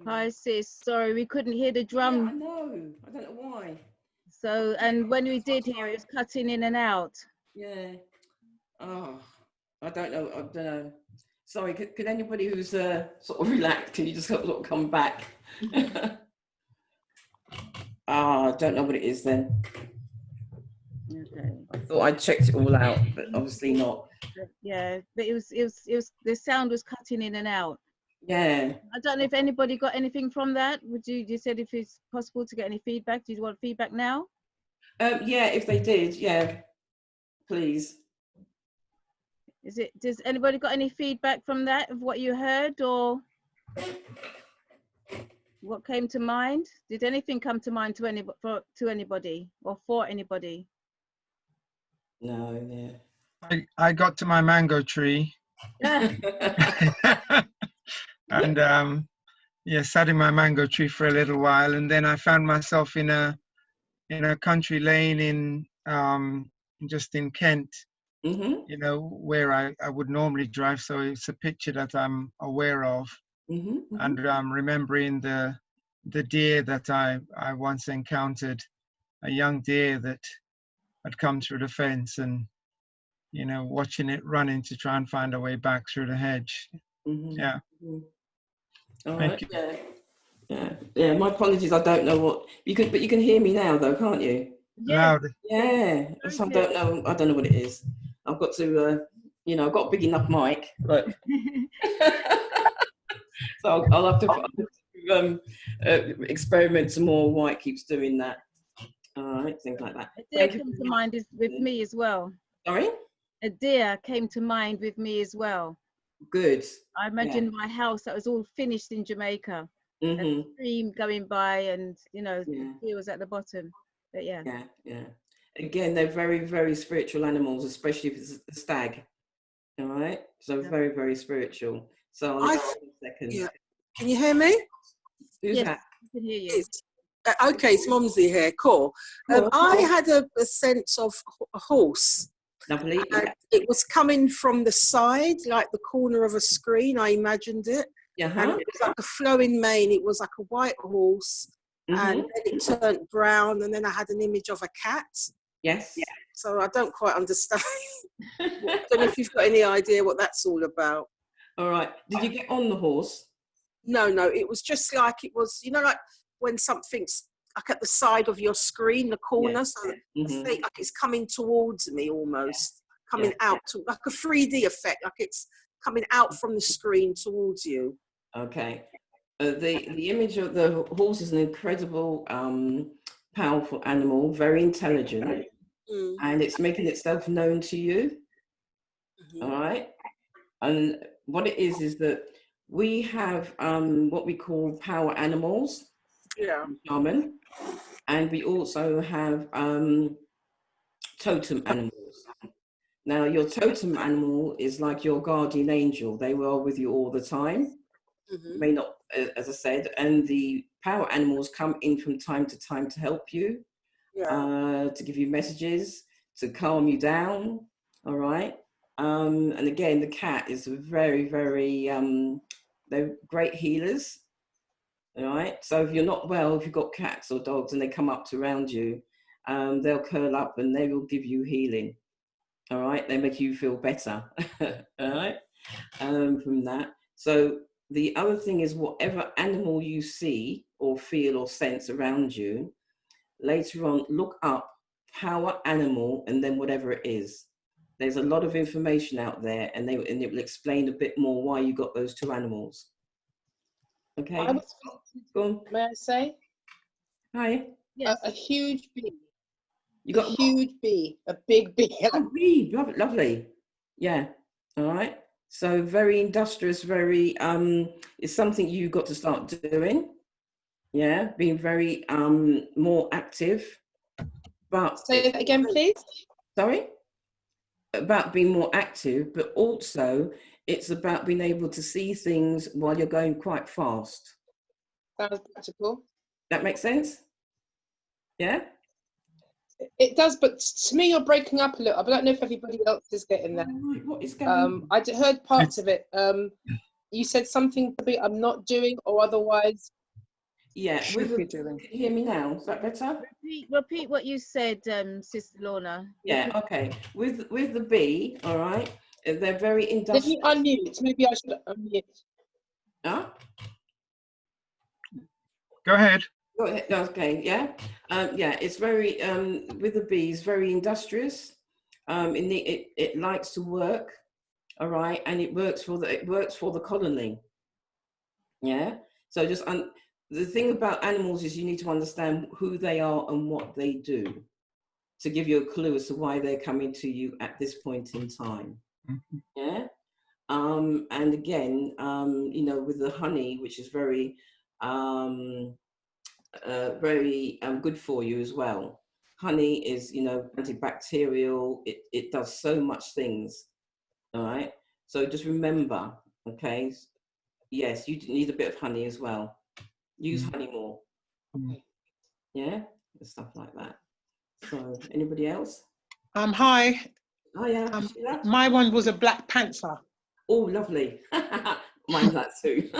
Hi sis, sorry we couldn't hear the Yeah, drum. I know. I don't know why. So, and when we did hear it was cutting in and out. Yeah. Oh, I don't know. I don't know. Sorry, could anybody who's sort of relaxed, can you just sort of come back? I don't know what it is then. Okay. I thought I'd checked it all out, but obviously not. Yeah, but it was the sound was cutting in and out. Yeah. I don't know if anybody got anything from that. Would you said if it's possible to get any feedback? Do you want feedback now? Yeah, if they did, yeah, please. Does anybody got any feedback from that of what you heard or what came to mind? Did anything come to mind to anybody or for anybody? No, yeah. I got to my mango tree. And yeah, sat in my mango tree for a little while, and then I found myself in a country lane in just in Kent, you know, where I would normally drive. So it's a picture that I'm aware of, and I'm remembering the deer that I once encountered, a young deer that had come through the fence, and you know, watching it running to try and find a way back through the hedge. Yeah. All Thank right. you. Yeah. Yeah. Yeah. My apologies. I don't know what you could, but you can hear me now, though, can't you? Yeah. Loud. Yeah. So I don't know. I don't know what it is. I've got to, you know, I've got a big enough mic. Look. So I'll have to experiment some more. Why it keeps doing that. All right. Things like that. A deer came to mind with me as well. Sorry. A deer came to mind with me as well. Good. I imagine my house that was all finished in Jamaica. a stream going by, and the deer was at the bottom. But yeah. Again, they're very, very spiritual animals, especially if it's a stag. All right, so very, very spiritual. So I'll second. Yeah. Can you hear me? Who's that? I can hear you. Okay, it's Mumsy here. Cool. I had a sense of a horse. Lovely. It was coming from the side, like the corner of a screen. I imagined it. And it was like a flowing mane. It was like a white horse, and then it turned brown, and then I had an image of a cat. Yes. So I don't quite understand. I don't know if you've got any idea what that's all about. All right. Did you get on the horse? No. It was just like it was, like when something's like at the side of your screen, the corner, so I think like it's coming towards me almost, coming out to like a 3D effect, like it's coming out from the screen towards you. Okay. The image of the horse is an incredible, powerful animal, very intelligent, and it's making itself known to you. All right. And what it is that we have what we call power animals, shaman, and we also have totem animals. Now, your totem animal is like your guardian angel. They were with you all the time. May not, as I said, and the power animals come in from time to time to help you, to give you messages, to calm you down. All right. And again, the cat is very, very, they're great healers. All right. So if you're not well, if you've got cats or dogs and they come up to around you, they'll curl up and they will give you healing. All right. They make you feel better. All right. From that. So the other thing is whatever animal you see or feel or sense around you, later on, look up power animal and then whatever it is. There's a lot of information out there, and it will explain a bit more why you got those two animals. Okay. Go on. May I say? Hi. Yes. A huge bee. You got a huge bee, a big bee. Oh, bee, lovely. Yeah. All right. So very industrious, very it's something you got to start doing. Yeah, being very more active. But say that again, please. Sorry? About being more active, but also it's about being able to see things while you're going quite fast. Sounds practical. That makes sense? Yeah? It does, but to me, you're breaking up a little. I don't know if everybody else is getting that. What is going on? I heard parts of it. You said something I'm not doing, or otherwise. Yeah, should be doing. Can you hear me now? Is that better? Repeat what you said, Sister Lorna. Yeah, okay. With the bee, all right, they're very industrial. Let me unmute. Maybe I should unmute. Huh? Go ahead. Go ahead. Okay, yeah. Yeah, it's very, with the bees, very industrious. It likes to work, all right, and it works for the colony. Yeah, so just the thing about animals is you need to understand who they are and what they do to give you a clue as to why they're coming to you at this point in time. Yeah. And again, with the honey, which is very, very good for you as well. Honey is, antibacterial. It does so much things. All right. So just remember, okay. Yes, you need a bit of honey as well. Use honey more. Yeah, and stuff like that. So, anybody else? Hi. Oh yeah. My one was a Black Panther. Oh, lovely. Mine's that too.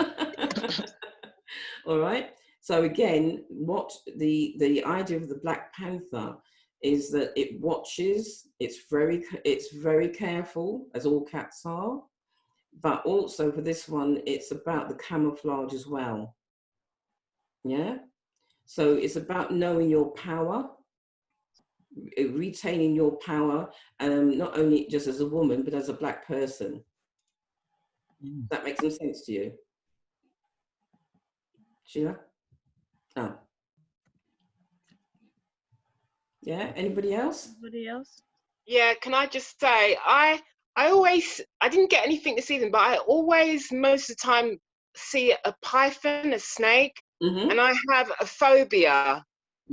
All right. So again, what the idea of the Black Panther is that it watches. It's very careful, as all cats are. But also for this one, it's about the camouflage as well. Yeah, so it's about knowing your power, retaining your power, not only just as a woman, but as a Black person. Does that make some sense to you? Sheila? Oh. Yeah, anybody else? Anybody else? Yeah, can I just say, I didn't get anything this season, but I always, most of the time, see a python, a snake, and I have a phobia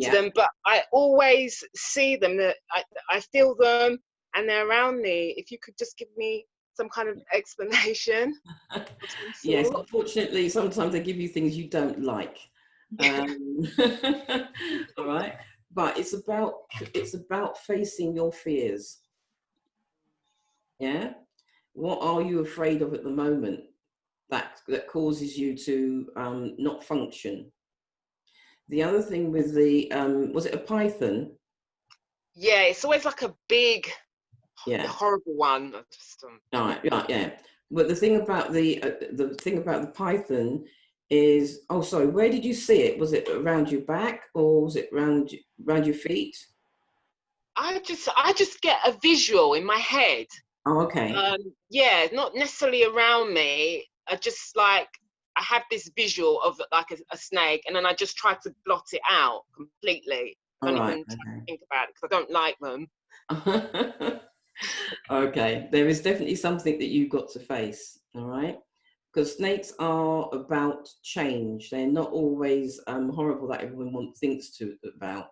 to them, but I always see them. I feel them, and they're around me. If you could just give me some kind of explanation. Yes, unfortunately, sometimes they give you things you don't like. All right, but it's about facing your fears. Yeah, what are you afraid of at the moment that causes you to not function? The other thing with the was it a python? Yeah, it's always like a big, horrible one. Right, yeah. But the thing about the python is, oh, sorry, where did you see it? Was it around your back or was it around your feet? I just get a visual in my head. Oh, okay. Yeah, not necessarily around me. I have this visual of like a snake, and then I just try to blot it out completely. I don't even think about it because I don't like them. Okay, there is definitely something that you've got to face, all right? Because snakes are about change. They're not always horrible that everyone thinks about.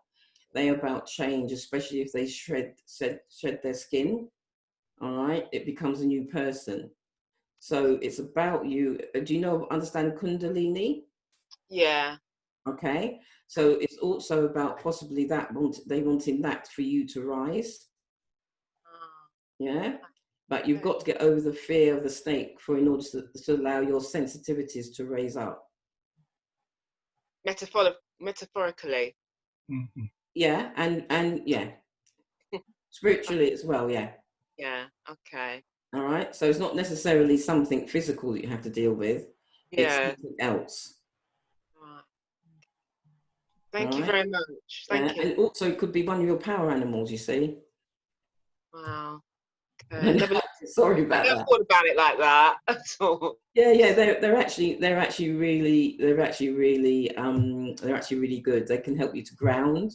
They're about change, especially if they shed their skin, all right? It becomes a new person. So it's about you. Do you understand Kundalini? Yeah. Okay. So it's also about possibly wanting that for you to rise. Yeah. But you've got to get over the fear of the snake in order to allow your sensitivities to raise up. Metaphorically. Mm-hmm. Yeah, and yeah. Spiritually as well, yeah. Yeah, okay. All right. So it's not necessarily something physical that you have to deal with. Yeah. It's something else. Right. Thank you very much. Thank you. And also it could be one of your power animals, you see. Wow. Okay. Sorry about that. I never thought about it like that at all. Yeah, they're actually really good. They can help you to ground,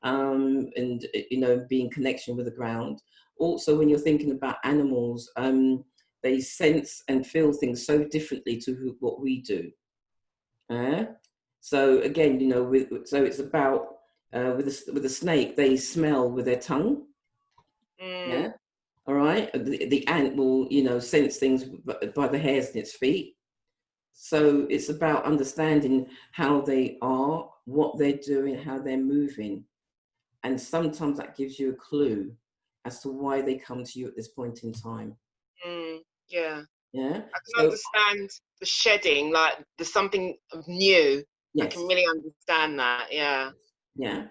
and be in connection with the ground. Also, when you're thinking about animals, they sense and feel things so differently to what we do. So again, so it's about with a snake, they smell with their tongue. Yeah. All right. The ant will, sense things by the hairs in its feet. So it's about understanding how they are, what they're doing, how they're moving. And sometimes that gives you a clue as to why they come to you at this point in time. Yeah. Yeah. I can understand the shedding, like there's something new. Yes. I can really understand that. Yeah. Yeah.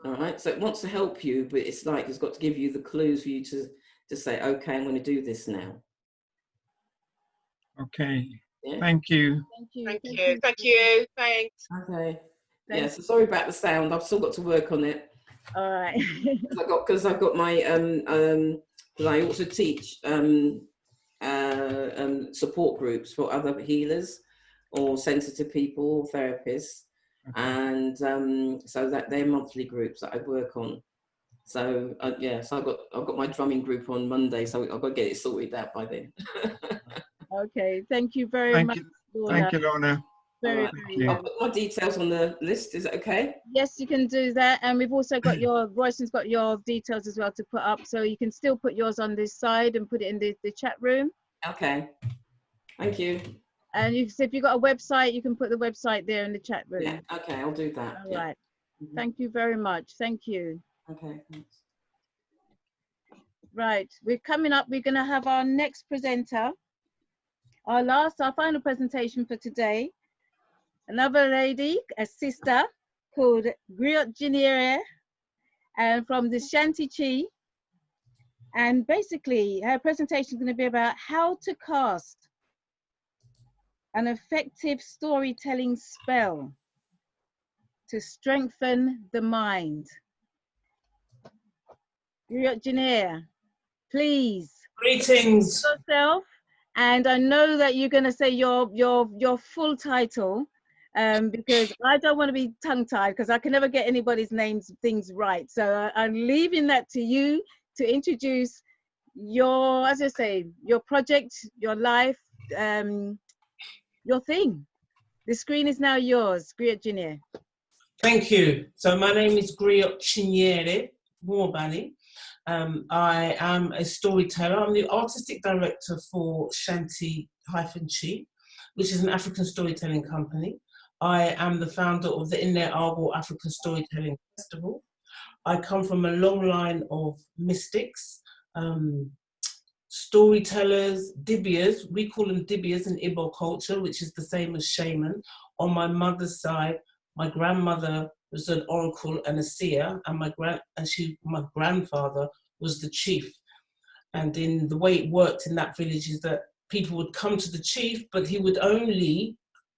All right. So it wants to help you, but it's got to give you the clues for you to say, okay, I'm going to do this now. Okay. Yeah. Thank you. Thank you. Thanks. Okay. Yeah. So sorry about the sound. I've still got to work on it. All right. Because I've got my because I also teach support groups for other healers or sensitive people or therapists. Okay. And so that they're monthly groups that I work on. So so I've got my drumming group on Monday, so I've got to get it sorted out by then. Okay, thank you very much, Lorna. Thank you, Lorna. Very. I'll put my details on the list. Is it okay? Yes, you can do that, and we've also got Royston's got your details as well to put up, so you can still put yours on this side and put it in the chat room. Okay. Thank you. And if you've got a website, you can put the website there in the chat room. Yeah. Okay, I'll do that. All right. Thank you very much. Thank you. Okay. Thanks. Right, we're coming up. We're going to have our next presenter. Our final presentation for today. Another lady, a sister called Griot Jinere, and from the Shanti Chi. And basically, her presentation is going to be about how to cast an effective storytelling spell to strengthen the mind. Griot Jinere, please. Greetings. Yourself, and I know that you're going to say your full title, because I don't want to be tongue-tied because I can never get anybody's things right. So I'm leaving that to you to introduce your project, your life, your thing. The screen is now yours, Griot Junior. Thank you. So my name is Griot Chinyere Warbani. I am a storyteller. I'm the artistic director for Shanti-Chi, which is an African storytelling company. I am the founder of the Inle Argo African Storytelling Festival. I come from a long line of mystics, storytellers, dibias. We call them dibias in Igbo culture, which is the same as shaman. On my mother's side, my grandmother was an oracle and a seer, and my grandfather was the chief. And in the way it worked in that village is that people would come to the chief, but he would only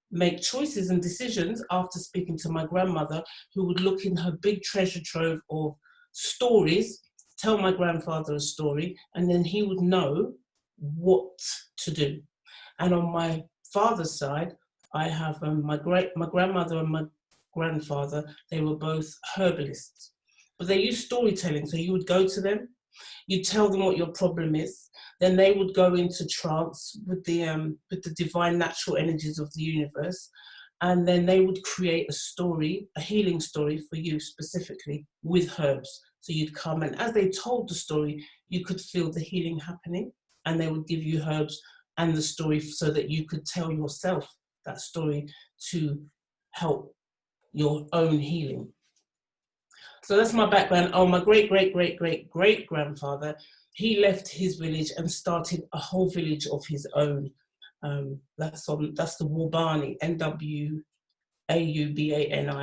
make choices and decisions after speaking to my grandmother, who would look in her big treasure trove of stories, tell my grandfather a story, and then he would know what to do. And on my father's side, I have my grandmother and my grandfather. They were both herbalists, but they used storytelling. So you would go to them, you tell them what your problem is, then they would go into trance with the divine natural energies of the universe, and then they would create a story, a healing story for you specifically with herbs. So you'd come, and as they told the story, you could feel the healing happening, and they would give you herbs and the story so that you could tell yourself that story to help your own healing. So that's my background. Oh, my great-great-great-great-great-grandfather, he left his village and started a whole village of his own. That's the Warbani, N-W-A-U-B-A-N-I,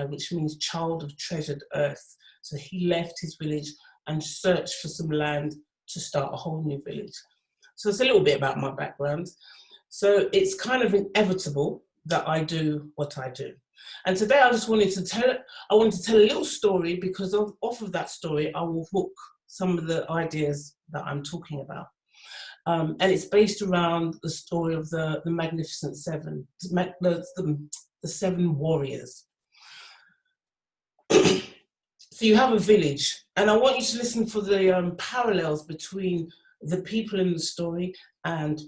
which means child of treasured earth. So he left his village and searched for some land to start a whole new village. So it's a little bit about my background. So it's kind of inevitable that I do what I do. And today I just wanted to tell a little story, because off of that story, I will hook some of the ideas that I'm talking about. And it's based around the story of the Magnificent Seven, the seven warriors. So you have a village, and I want you to listen for the parallels between the people in the story and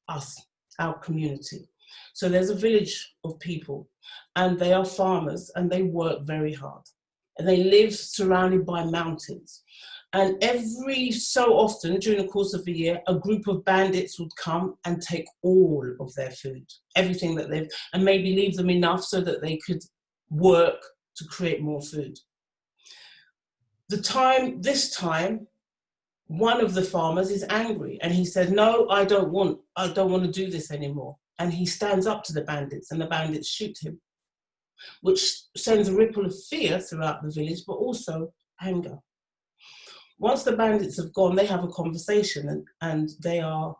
us, our community. So there's a village of people, and they are farmers, and they work very hard, and they live surrounded by mountains. And every so often during the course of the year, a group of bandits would come and take all of their food, everything that they've, and maybe leave them enough so that they could work to create more food. This time, one of the farmers is angry, and he says, "No, I don't want to do this anymore." And he stands up to the bandits, and the bandits shoot him, which sends a ripple of fear throughout the village, but also anger. Once the bandits have gone, they have a conversation, and they are,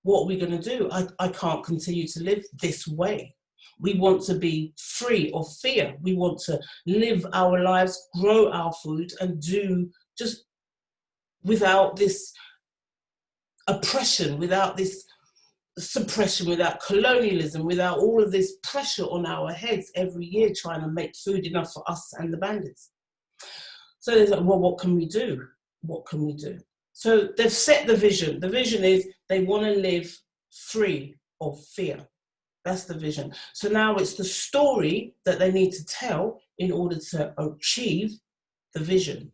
what are we going to do? I can't continue to live this way. We want to be free of fear. We want to live our lives, grow our food, and do just without this oppression, without this suppression, without colonialism, without all of this pressure on our heads every year trying to make food enough for us and the bandits. So they're like, well, what can we do? What can we do? So they've set the vision. The vision is they want to live free of fear. That's the vision. So now it's the story that they need to tell in order to achieve the vision.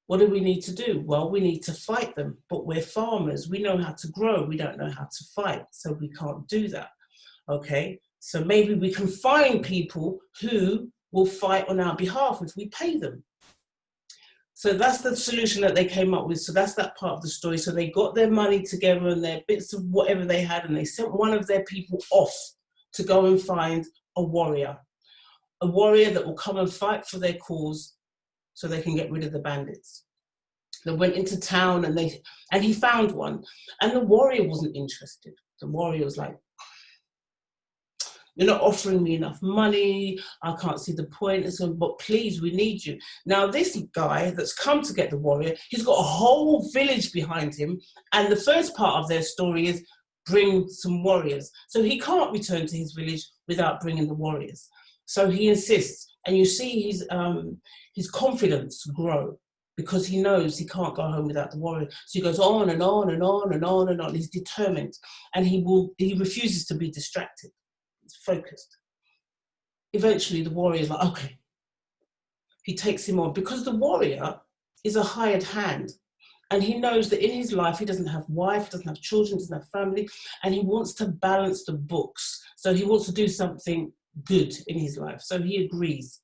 What do we need to do? Well, we need to fight them, but we're farmers. We know how to grow. We don't know how to fight, so we can't do that. Okay, so maybe we can find people who will fight on our behalf if we pay them. So that's the solution that they came up with. So that's that part of the story. So they got their money together and their bits of whatever they had, and they sent one of their people off to go and find a warrior that will come and fight for their cause so they can get rid of the bandits. They went into town and he found one, and the warrior wasn't interested. The warrior was like, "You're not offering me enough money. I can't see the point. And so, but please, we need you." Now, this guy that's come to get the warrior, he's got a whole village behind him. And the first part of their story is bring some warriors. So he can't return to his village without bringing the warriors. So he insists, and you see his confidence grow. because he knows he can't go home without the warrior. So he goes on and on and on and on and on. He's determined, and he refuses to be distracted. He's focused. Eventually the warrior's like, okay. He takes him on because the warrior is a hired hand, and he knows that in his life he doesn't have wife, doesn't have children, doesn't have family, and he wants to balance the books. So he wants to do something good in his life. So he agrees.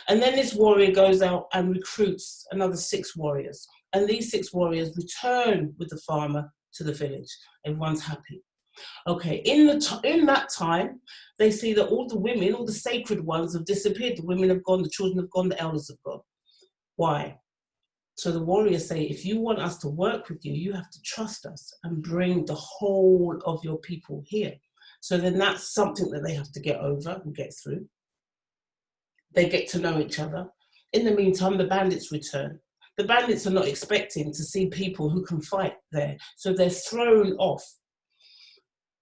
And then this warrior goes out and recruits another 6 warriors. And these 6 warriors return with the farmer to the village. Everyone's happy. Okay, in that time, they see that all the women, all the sacred ones have disappeared. The women have gone, the children have gone, the elders have gone. Why? So the warriors say, if you want us to work with you, you have to trust us and bring the whole of your people here. So then that's something that they have to get over and get through. They get to know each other. In the meantime, the bandits return. The bandits are not expecting to see people who can fight there. So they're thrown off.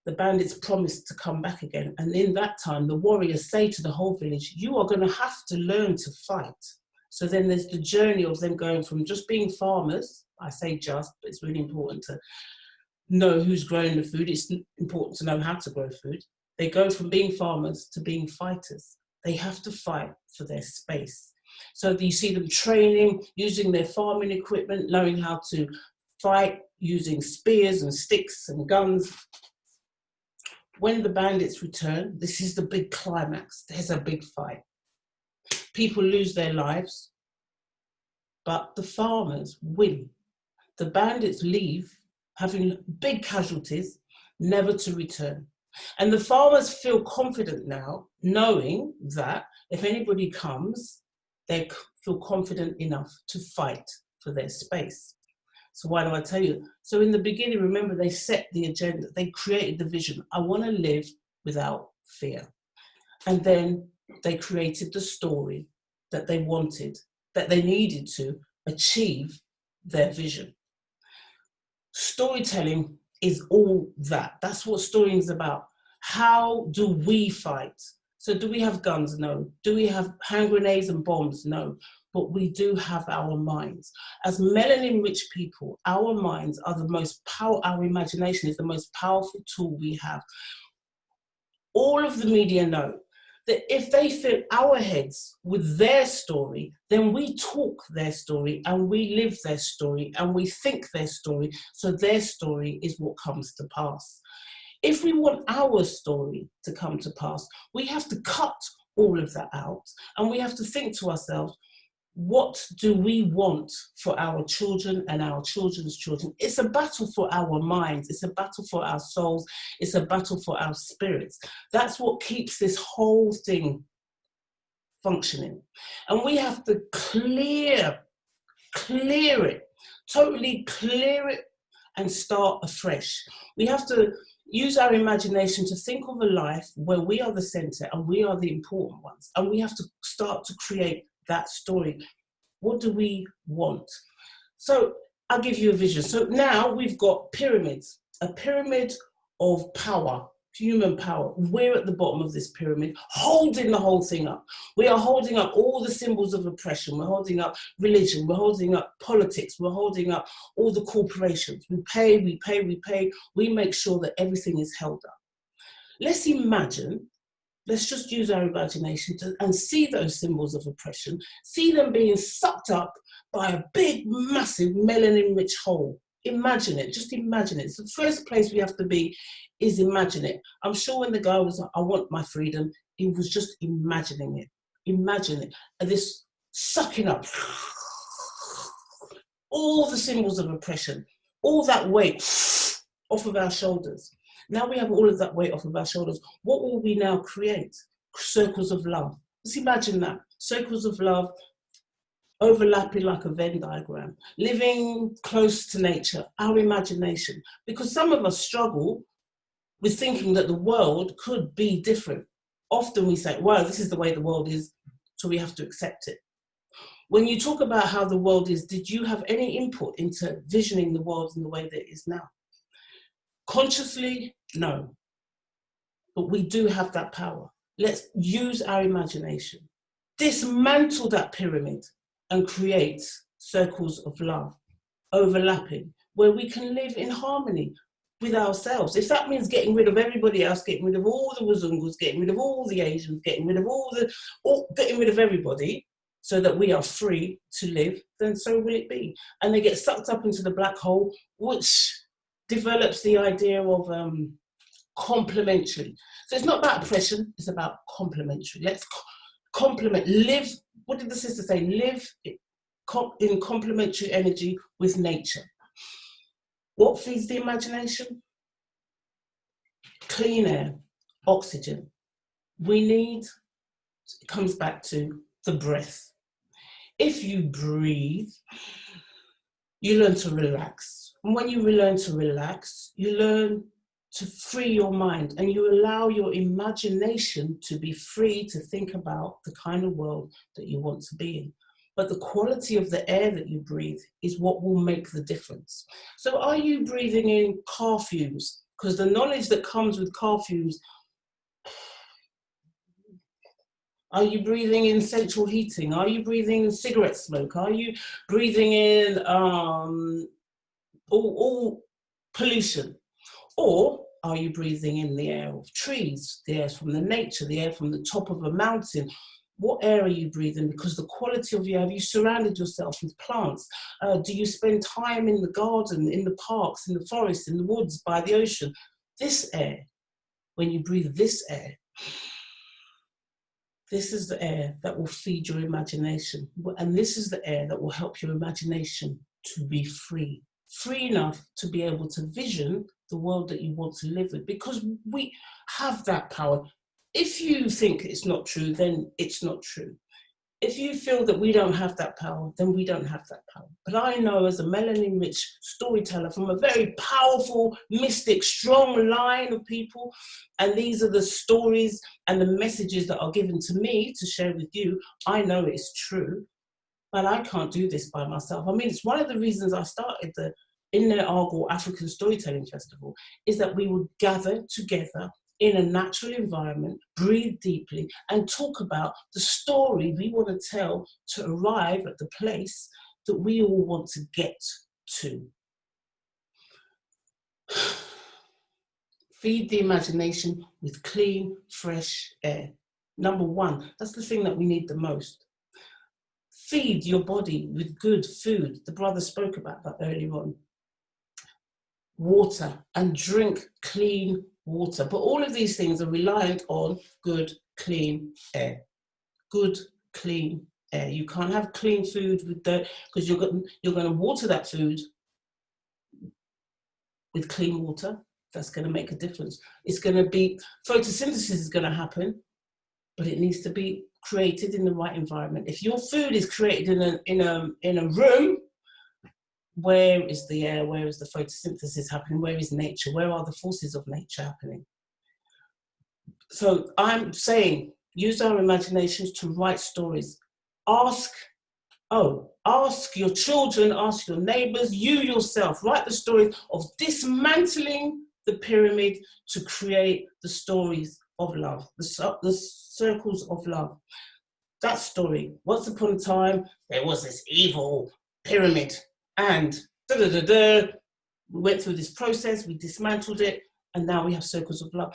The bandits promise to come back again. And in that time, the warriors say to the whole village, you are going to have to learn to fight. So then there's the journey of them going from just being farmers. I say just, but it's really important to know who's growing the food. It's important to know how to grow food. They go from being farmers to being fighters. They have to fight for their space. So you see them training, using their farming equipment, learning how to fight, using spears and sticks and guns. When the bandits return, this is the big climax. There's a big fight. People lose their lives, but the farmers win. The bandits leave, having big casualties, never to return. And the farmers feel confident now, knowing that if anybody comes, they feel confident enough to fight for their space. So why do I tell you? So in the beginning, remember, they set the agenda. They created the vision. I want to live without fear. And then they created the story that they wanted, that they needed to achieve their vision. Storytelling is all that. That's what storying is about. How do we fight? So do we have guns? No. Do we have hand grenades and bombs? No. But we do have our minds. As melanin-rich people, our minds are the most powerful, our imagination is the most powerful tool we have. All of the media know that if they fill our heads with their story, then we talk their story and we live their story and we think their story, so their story is what comes to pass. If we want our story to come to pass, we have to cut all of that out and we have to think to ourselves, what do we want for our children and our children's children? It's a battle for our minds. It's a battle for our souls. It's a battle for our spirits. That's what keeps this whole thing functioning. And we have to clear it, totally clear it and start afresh. We have to use our imagination to think of a life where we are the center and we are the important ones. And we have to start to create that story. What do we want? So I'll give you a vision. So now we've got pyramids, a pyramid of power, human power. We're at the bottom of this pyramid, holding the whole thing up. We are holding up all the symbols of oppression. We're holding up religion. We're holding up politics. We're holding up all the corporations. We pay. We make sure that everything is held up. Let's imagine, let's just use our imagination and see those symbols of oppression, see them being sucked up by a big, massive melanin-rich hole. Imagine it, just imagine it. So the first place we have to be is imagine it. I'm sure when the guy was like, I want my freedom, he was just imagining it. Imagine it. And this sucking up all the symbols of oppression, all that weight off of our shoulders. Now we have all of that weight off of our shoulders. What will we now create? Circles of love. Let's imagine that. Circles of love overlapping like a Venn diagram, living close to nature, our imagination. Because some of us struggle with thinking that the world could be different. Often we say, well, this is the way the world is, so we have to accept it. When you talk about how the world is, did you have any input into visioning the world in the way that it is now? Consciously, no. But we do have that power. Let's use our imagination. Dismantle that pyramid and create circles of love, overlapping, where we can live in harmony with ourselves. If that means getting rid of everybody else, getting rid of all the Wazungus, getting rid of all the Asians, getting rid of everybody, so that we are free to live, then so will it be. And they get sucked up into the black hole, which develops the idea of complementary. So it's not about oppression, it's about complementary. Let's complement, live, what did the sister say? Live in complementary energy with nature. What feeds the imagination? Clean air, oxygen. We need, it comes back to the breath. If you breathe, you learn to relax. And when you learn to relax, you learn to free your mind, and you allow your imagination to be free to think about the kind of world that you want to be in. But the quality of the air that you breathe is what will make the difference. So are you breathing in car fumes? Because the knowledge that comes with car fumes, are you breathing in central heating? Are you breathing in cigarette smoke? Are you breathing in all pollution? Or are you breathing in the air of trees, the air from the nature, the air from the top of a mountain? What air are you breathing? Because the quality of your, have you surrounded yourself with plants? Do you spend time in the garden, in the parks, in the forest, in the woods, by the ocean? This air, when you breathe this air, this is the air that will feed your imagination. And this is the air that will help your imagination to be free. Free enough to be able to vision the world that you want to live with, because we have that power. If you think it's not true, then it's not true. If you feel that we don't have that power, then we don't have that power. But I know, as a melanin-rich storyteller from a very powerful, mystic, strong line of people, and these are the stories and the messages that are given to me to share with you, I know it's true. But I can't do this by myself. I mean, it's one of the reasons I started the Inner Argyle African Storytelling Festival, is that we would gather together in a natural environment, breathe deeply, and talk about the story we want to tell to arrive at the place that we all want to get to. Feed the imagination with clean, fresh air. Number one, that's the thing that we need the most. Feed your body with good food. The brother spoke about that earlier on. Water, and drink clean water. But all of these things are reliant on good, clean air. Good, clean air. You can't have clean food with dirt, because you're going to water that food with clean water. That's going to make a difference. It's going to be, photosynthesis is going to happen, but it needs to be created in the right environment. If your food is created in a room, where is the air? Where is the photosynthesis happening? Where is nature? Where are the forces of nature happening? So I'm saying, use our imaginations to write stories. Ask your children, ask your neighbors, you yourself, write the stories of dismantling the pyramid to create the stories of love, the circles of love. That story, once upon a time, there was this evil pyramid, and we went through this process, we dismantled it, and now we have circles of love.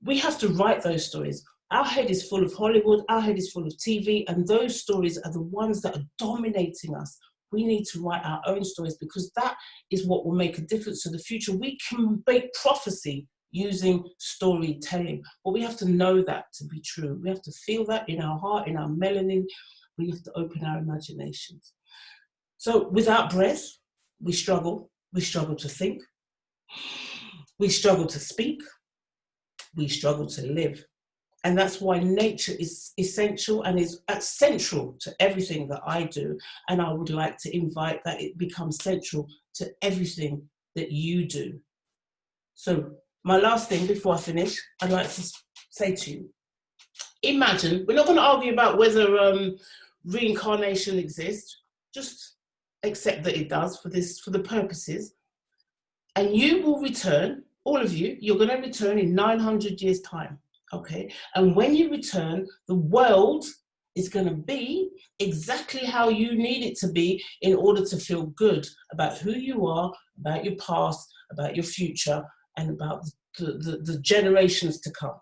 We have to write those stories. Our head is full of Hollywood, our head is full of TV, and those stories are the ones that are dominating us. We need to write our own stories, because that is what will make a difference to the future. We can make prophecy using storytelling, but we have to know that to be true. We have to feel that in our heart, in our melanin. We have to open our imaginations. So without breath, we struggle. We struggle to think. We struggle to speak. We struggle to live. And that's why nature is essential and is central to everything that I do. And I would like to invite that it becomes central to everything that you do. So my last thing before I finish, I'd like to say to you, imagine, we're not going to argue about whether reincarnation exists, just accept that it does for the purposes. And you will return, all of you, you're going to return in 900 years' time. Okay, and when you return, the world is going to be exactly how you need it to be in order to feel good about who you are, about your past, about your future, and about the generations to come.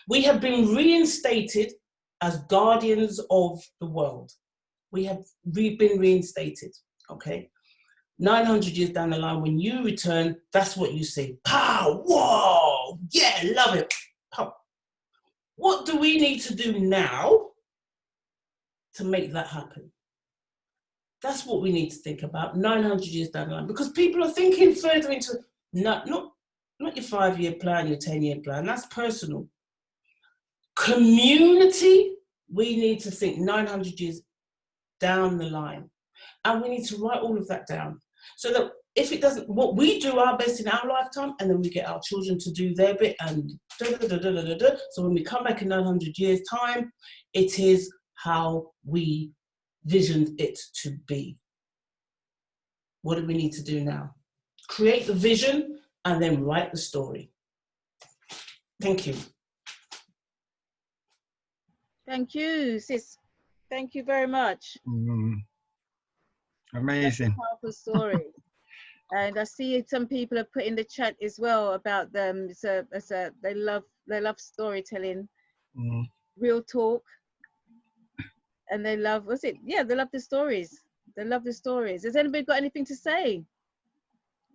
We have been reinstated as guardians of the world. We've been reinstated, okay? 900 years down the line, when you return, that's what you see. Pow! Whoa! Yeah, love it. Pow. What do we need to do now to make that happen? That's what we need to think about 900 years down the line, because people are thinking further into, not your 5-year plan, your 10-year plan. That's personal. Community, we need to think 900 years down the line. And we need to write all of that down. So that if it doesn't, what we do our best in our lifetime, and then we get our children to do their bit, and so when we come back in 900 years' time, it is how we visioned it to be. What do we need to do now? Create the vision and then write the story. Thank you. Thank you, sis. Thank you very much. Amazing. Powerful story. And I see some people have put in the chat as well about them. They love storytelling, real talk, and they love, they love the stories. They love the stories. Has anybody got anything to say?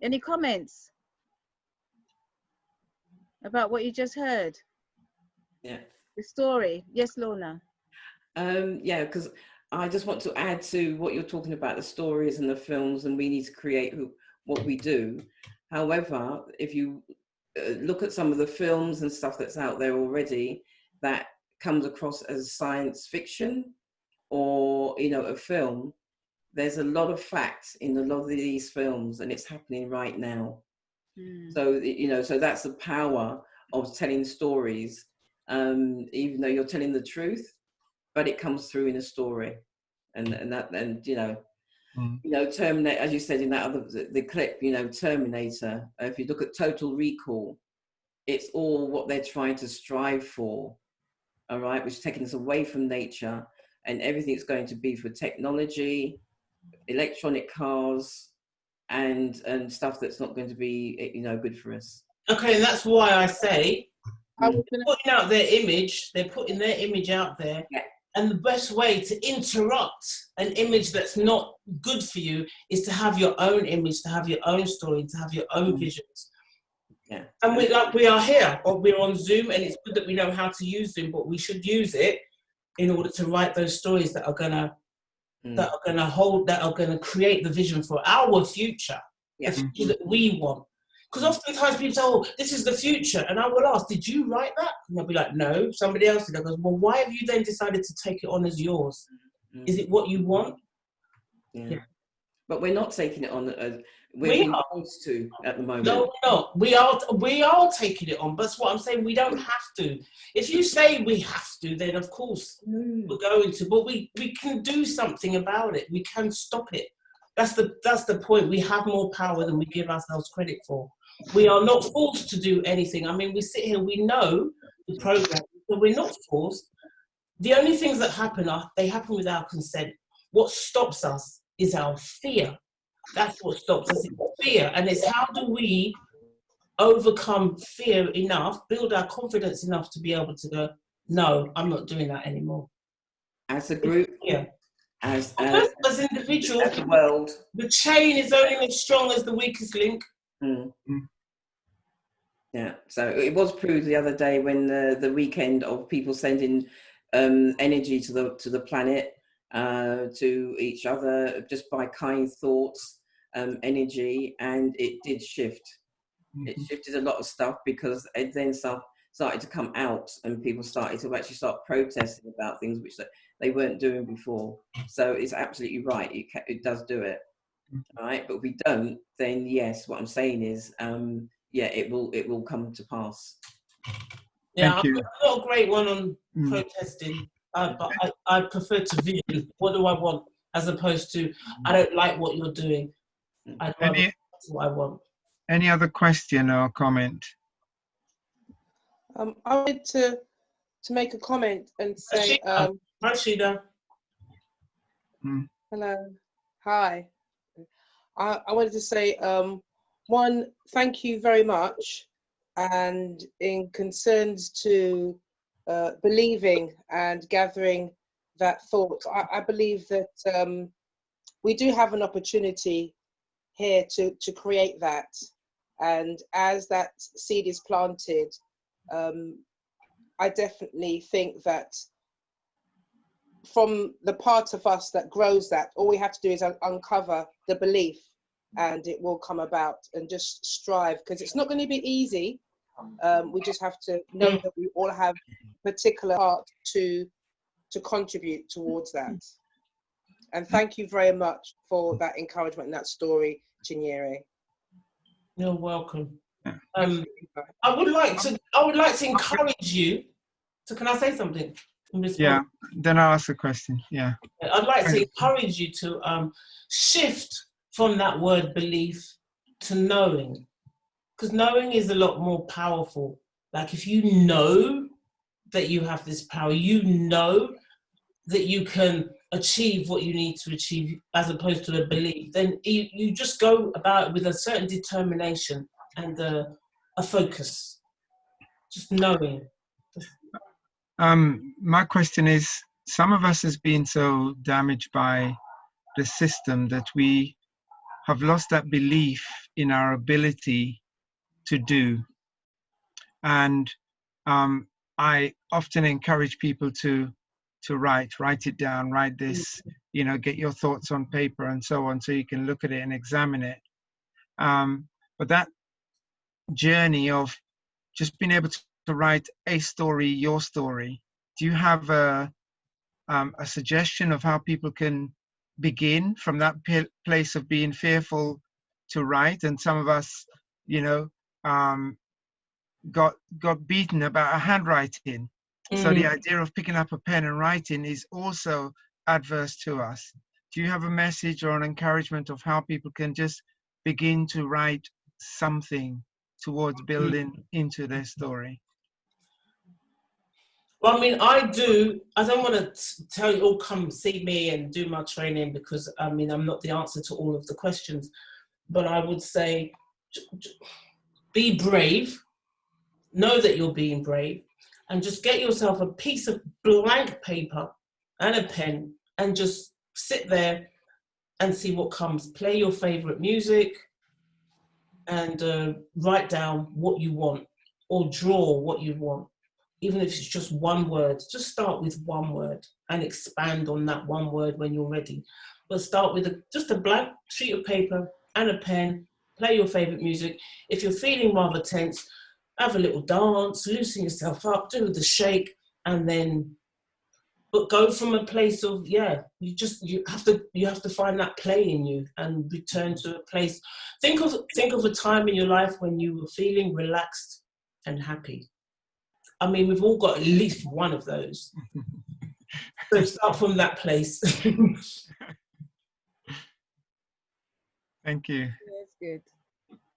Any comments about what you just heard? Yeah. The story. Yes, Lorna. Yeah, because I just want to add to what you're talking about, the stories and the films, and we need to create what we do. However, if you look at some of the films and stuff that's out there already that comes across as science fiction or, a film, there's a lot of facts in a lot of these films, and it's happening right now. So, so that's the power of telling stories, even though you're telling the truth, but it comes through in a story. Terminator, as you said in that the clip, Terminator, if you look at Total Recall, it's all what they're trying to strive for, all right, which is taking us away from nature, and everything's going to be for technology, electronic cars, and stuff that's not going to be, good for us. Okay, and that's why I say, they're putting out their image, they're putting their image out there. Yeah. And the best way to interrupt an image that's not good for you is to have your own image, to have your own story, to have your own visions. Yeah. And we are here, or we're on Zoom, and it's good that we know how to use Zoom, but we should use it in order to write those stories that are gonna create the vision for our future, the future that we want. Because oftentimes people say, oh, this is the future. And I will ask, did you write that? And they'll be like, no, somebody else did. I goes, well, why have you then decided to take it on as yours? Is it what you want? Yeah. But we're not taking it on as we're being forced to at the moment. No, we're not. We are taking it on. But that's what I'm saying. We don't have to. If you say we have to, then of course we're going to. But we can do something about it. We can stop it. That's the point. We have more power than we give ourselves credit for. We are not forced to do anything. I mean, we sit here, we know the program, but we're not forced. The only things that happen they happen with our consent. What stops us is our fear. That's what stops us, is fear. And it's how do we overcome fear enough, build our confidence enough to be able to go, no, I'm not doing that anymore. As a group, as individuals, as the world. The chain is only as strong as the weakest link. Yeah, so it was proved the other day when the weekend of people sending energy to the planet, to each other, just by kind thoughts, energy, and it did shift. It shifted a lot of stuff, because it then started to come out, and people started to actually start protesting about things which they weren't doing before. So it's absolutely right. It does do it. All right, but if we don't, then yes, what I'm saying is, it will come to pass. Yeah, I've got a great one on protesting, but I prefer to vision. What do I want, as opposed to I don't like what you're doing. I'd rather that's what I want. Any other question or comment? I wanted to make a comment and say, Hi, Sheila. Hello. Hi. I wanted to say, one, thank you very much. And in concerns to believing and gathering that thought, I believe that we do have an opportunity here to create that. And as that seed is planted, I definitely think that from the part of us that grows that, all we have to do is uncover the belief, and it will come about, and just strive, because it's not going to be easy. We just have to know that we all have a particular part to contribute towards that. And thank you very much for that encouragement and that story, Chinyere. You're welcome. I would like to encourage you. So can I say something? Yeah, then I'll ask a question. Yeah. I'd like to encourage you to shift from that word belief to knowing, because knowing is a lot more powerful. Like if you know that you have this power, you know that you can achieve what you need to achieve, as opposed to a belief, then you just go about it with a certain determination and a focus, just knowing. My question is, some of us has been so damaged by the system that we have lost that belief in our ability to do. And I often encourage people to write it down, write this, you know, get your thoughts on paper and so on, so you can look at it and examine it. But that journey of just being able to write a story, your story, do you have a suggestion of how people can begin from that place of being fearful to write? And some of us, you know, got beaten about our handwriting. So the idea of picking up a pen and writing is also adverse to us. Do you have a message or an encouragement of how people can just begin to write something towards building into their story? Well, I mean, I don't want to tell you, all come see me and do my training, because I mean, I'm not the answer to all of the questions, but I would say, be brave, know that you're being brave, and just get yourself a piece of blank paper and a pen and just sit there and see what comes. Play your favorite music and write down what you want, or draw what you want. Even if it's just one word, just start with one word and expand on that one word when you're ready. But start with just a blank sheet of paper and a pen, play your favorite music. If you're feeling rather tense, have a little dance, loosen yourself up, do the shake, and then, but go from a place of, you have to find that play in you and return to a place. Think of a time in your life when you were feeling relaxed and happy. I mean, we've all got at least one of those. So start from that place. Thank you. That's good.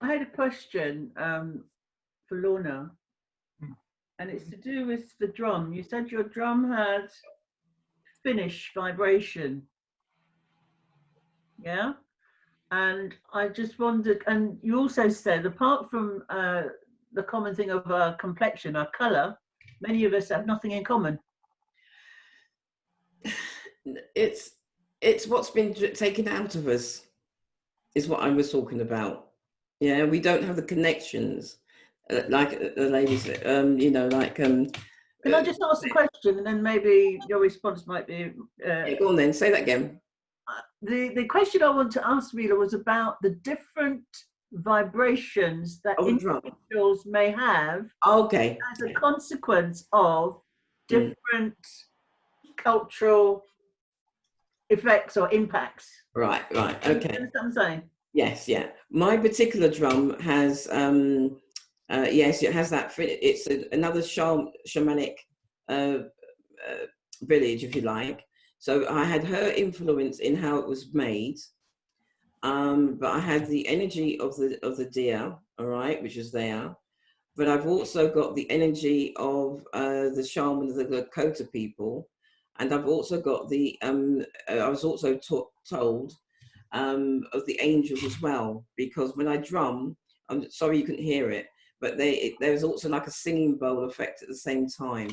I had a question for Lorna, and it's to do with the drum. You said your drum had Finnish vibration. Yeah? And I just wondered, and you also said, apart from the common thing of our complexion, our colour, many of us have nothing in common. It's what's been taken out of us, is what I was talking about. Yeah, we don't have the connections, like the lady said, you know, like... Can I just ask a question, and then maybe your response might be... yeah, go on then, say that again. The question I want to ask, Mila, was about the different vibrations that individuals may have as a consequence of different cultural effects or impacts. Right, okay. You understand what I'm saying? Yes, yeah. My particular drum has, yes, it has that, it's another shamanic village, if you like. So I had her influence in how it was made, but I had the energy of the deer, all right, which is there. But I've also got the energy of the shaman of the Lakota people, And I've also got the, I was also told of the angels as well, because when I drum, I'm sorry you couldn't hear it, but there's also like a singing bowl effect at the same time.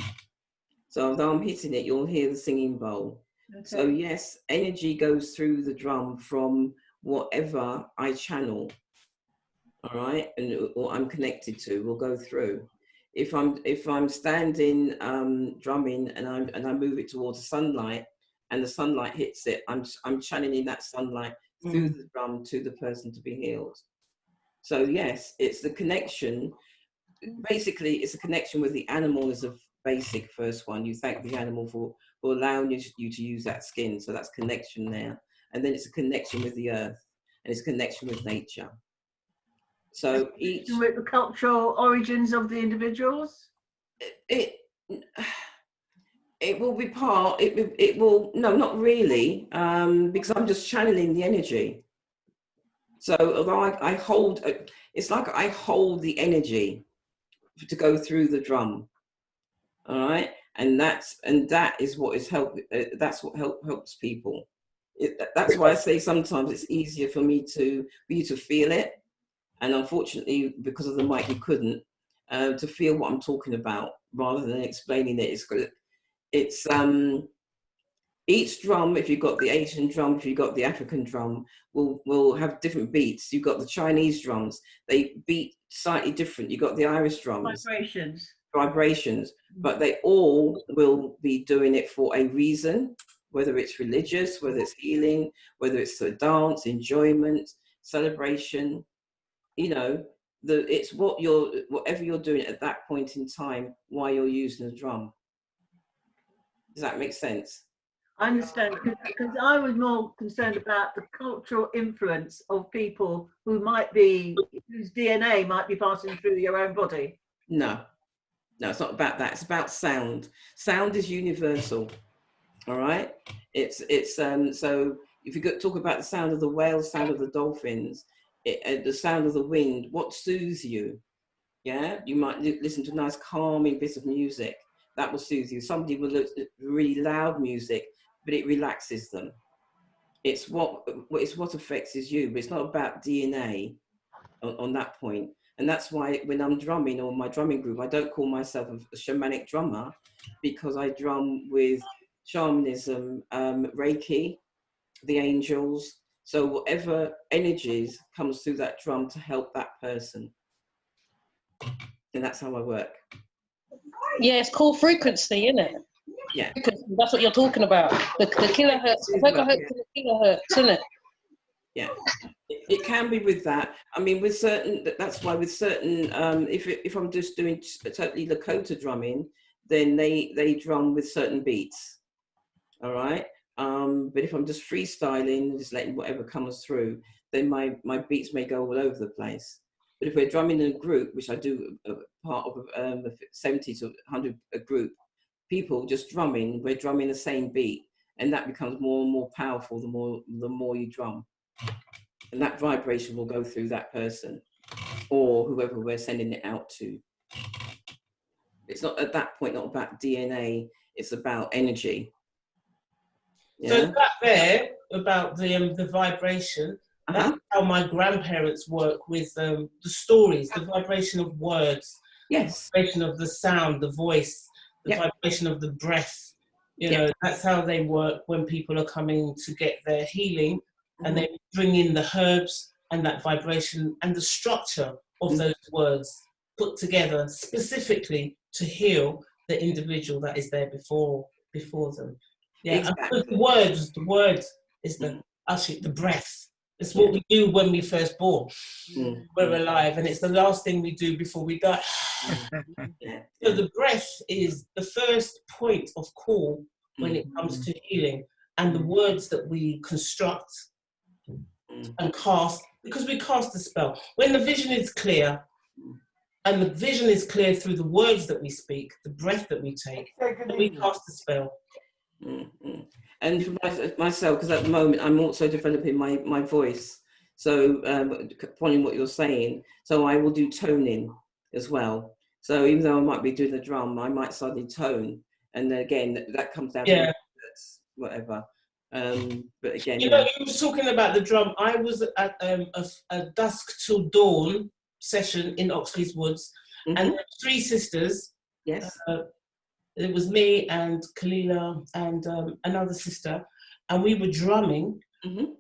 So although I'm hitting it, you'll hear the singing bowl. Okay. So yes, energy goes through the drum from whatever I channel, all right, and or I'm connected to will go through. If I'm standing drumming and I move it towards the sunlight, and the sunlight hits it, I'm channeling that sunlight through the drum to the person to be healed. So yes, it's the connection. Basically, it's a connection with the animal is a basic first one. You thank the animal for allowing you to use that skin. So that's connection there. And then it's a connection with the earth, and it's a connection with nature. So each with the cultural origins of the individuals. It will be part. It will no, not really, because I'm just channeling the energy. So although I hold, it's like I hold the energy to go through the drum. All right, and that is what is help. That's what helps people. That's why I say sometimes it's easier for you to feel it, and unfortunately because of the mic you couldn't to feel what I'm talking about rather than explaining it. It's each drum. If you've got the Asian drum, if you've got the African drum, will have different beats. You've got the Chinese drums; they beat slightly different. You've got the Irish drums. Vibrations, but they all will be doing it for a reason, whether it's religious, whether it's healing, whether it's a dance, enjoyment, celebration. You know, it's whatever you're doing at that point in time while you're using the drum. Does that make sense? I understand, because I was more concerned about the cultural influence of people whose DNA might be passing through your own body. No, it's not about that. It's about sound. Sound is universal. All right. It's so if you talk about the sound of the whales, sound of the dolphins, the sound of the wind, what soothes you? Yeah, you might listen to a nice calming bit of music that will soothe you. Somebody will look at really loud music, but it relaxes them. It's what affects you, but it's not about DNA on that point. And that's why when I'm drumming or my drumming group, I don't call myself a shamanic drummer, because I drum with shamanism, Reiki, the angels. So whatever energies comes through that drum to help that person. And that's how I work. Yeah, it's called frequency, isn't it? Yeah. That's what you're talking about. The kilohertz, megahertz to the kilohertz, isn't it? Yeah. It can be with that. I mean, with certain, that's why with certain, if I'm just doing totally Lakota drumming, then they drum with certain beats. All right. But if I'm just freestyling, just letting whatever comes through, then my beats may go all over the place. But if we're drumming in a group, which I do part of a 70 to 100 a group, people just drumming, we're drumming the same beat, and that becomes more and more powerful the more you drum. And that vibration will go through that person or whoever we're sending it out to. It's not at that point, not about DNA, it's about energy. Yeah? So that there, about the vibration, that's how my grandparents work with the stories, the vibration of words, yes, the vibration of the sound, the voice, the vibration of the breath. You know, that's how they work when people are coming to get their healing. And they bring in the herbs and that vibration and the structure of those words put together specifically to heal the individual that is there before them. Yeah, exactly. And the words is the breath. It's what we do when we first born. We're alive, and it's the last thing we do before we die. So the breath is the first point of call when it comes to healing, and the words that we construct and cast, because we cast a spell. When the vision is clear, and the vision is clear through the words that we speak, the breath that we take, and we cast a spell. And for myself, because at the moment I'm also developing my voice, so following what you're saying, so I will do toning as well. So even though I might be doing the drum, I might suddenly tone, and then again that comes down to whatever. But again, you know, you was talking about the drum. I was at a dusk till dawn session in Oxley's Woods, and there were 3 sisters. Yes. It was me and Kalila and another sister, and we were drumming,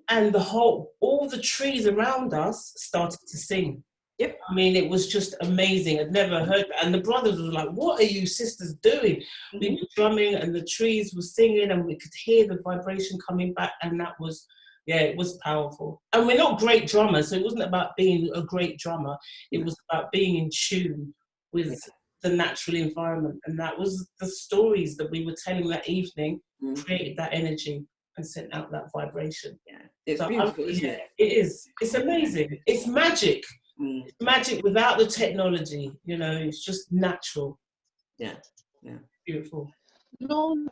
and all the trees around us started to sing. Yep. I mean, it was just amazing. I'd never heard that. And the brothers were like, "What are you sisters doing?" We were drumming, and the trees were singing, and we could hear the vibration coming back, and that was, yeah, it was powerful. And we're not great drummers, so it wasn't about being a great drummer. It was about being in tune with the natural environment, and that was the stories that we were telling that evening, created that energy and sent out that vibration. Yeah, it's beautiful, isn't it? It is. It's amazing. It's magic. It's magic without the technology. You know, it's just natural. Yeah, yeah, beautiful. Lorne,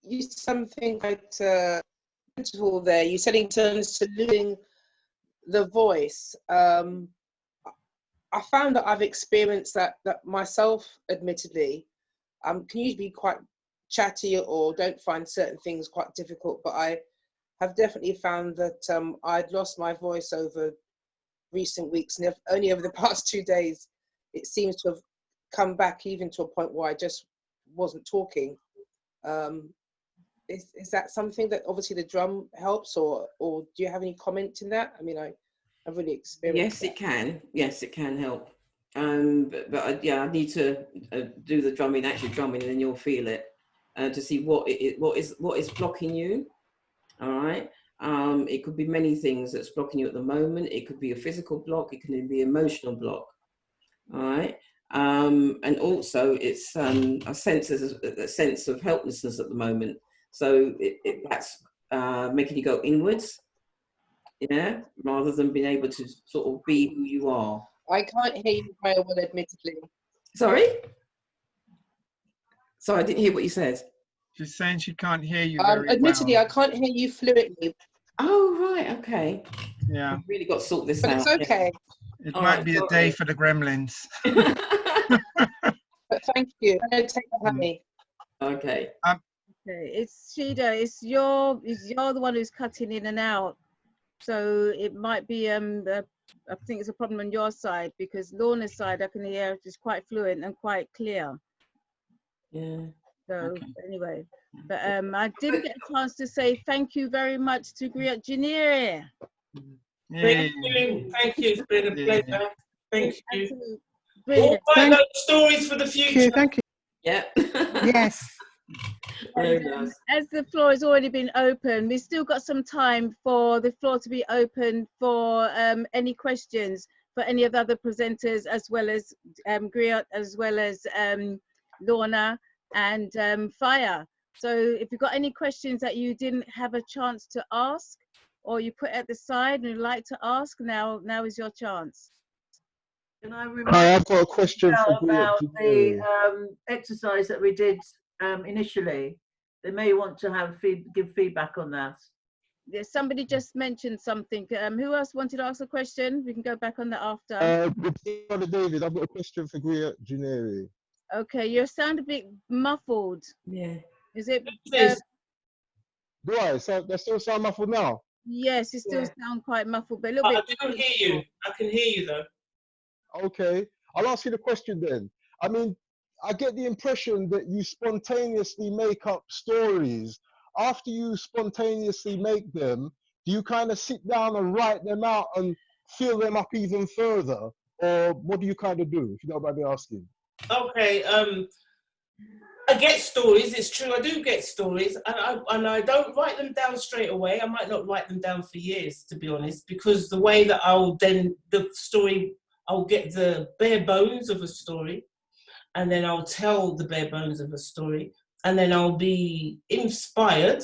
you said something quite beautiful there. You said in terms of losing the voice. I found that I've experienced that myself, admittedly. Can usually be quite chatty or don't find certain things quite difficult, but I have definitely found that I'd lost my voice over recent weeks, and only over the past 2 days it seems to have come back, even to a point where I just wasn't talking. Is that something that obviously the drum helps, or do you have any comment in that? I mean, I've really experienced it can. Yes, it can help. But yeah, I need to do the drumming, and then you'll feel it to see what is blocking you. All right. It could be many things that's blocking you at the moment. It could be a physical block. It can be an emotional block. All right. And also it's a sense of helplessness at the moment. So that's making you go inwards. Yeah, rather than being able to sort of be who you are. I can't hear you very well, admittedly. Sorry, I didn't hear what you said. She's saying she can't hear you very admittedly, well. I can't hear you fluently. Oh, right, okay. Yeah. We've really got to sort this but out. It's okay. It might be a day for the gremlins. But thank you. I'm going to take the honey. Okay. Okay, it's Shida. It's you're the one who's cutting in and out. So it might be I think it's a problem on your side, because Lorna's side I can hear is quite fluent and quite clear. Yeah. So anyway, but I didn't get a chance to say thank you very much to Griot Janiri. Thank you. It's been a pleasure. Thank you. Brilliant. All right, those stories for the future. Thank you. Yeah. Yes. Very nice. As the floor has already been open, we've still got some time for the floor to be open for any questions for any of the other presenters, as well as Griot, as well as Lorna and Fire. So if you've got any questions that you didn't have a chance to ask, or you put at the side and you'd like to ask, now is your chance. Can I remind Hi, I've got a question for about Griot. the exercise that we did initially? They may want to give feedback on that. Yes, somebody just mentioned something. Who else wanted to ask a question? We can go back on that after. Brother David, I've got a question for Griot Janiri. Okay, you sound a bit muffled. Yeah. Is it? Do I? So they still sound muffled now? Yes, you still sound quite muffled, but a little bit. I can hear you. I can hear you though. Okay, I'll ask you the question then. I mean, I get the impression that you spontaneously make up stories. After you spontaneously make them, do you kind of sit down and write them out and fill them up even further? Or what do you kind of do, if you don't mind me asking? Okay, I get stories, it's true, I do get stories, and I don't write them down straight away. I might not write them down for years, to be honest, because the way that I'll get the bare bones of a story, and then I'll tell the bare bones of a story, and then I'll be inspired,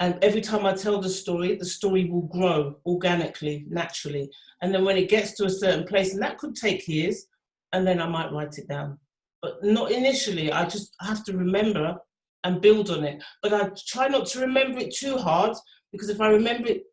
and every time I tell the story will grow organically, naturally, and then when it gets to a certain place, and that could take years, and then I might write it down. But not initially. I just have to remember and build on it. But I try not to remember it too hard, because if I remember it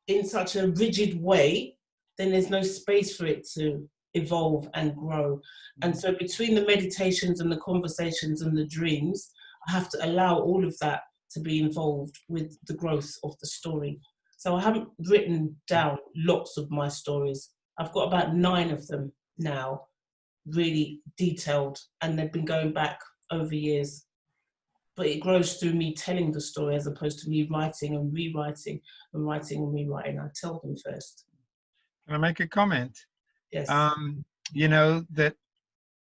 in such a rigid way, then there's no space for it to evolve and grow. And so between the meditations and the conversations and the dreams, I have to allow all of that to be involved with the growth of the story. So I haven't written down lots of my stories. I've got about 9 of them now, really detailed, and they've been going back over years. But it grows through me telling the story as opposed to me writing and rewriting and writing and rewriting. I tell them first. Can I make a comment? Yes. You know, that,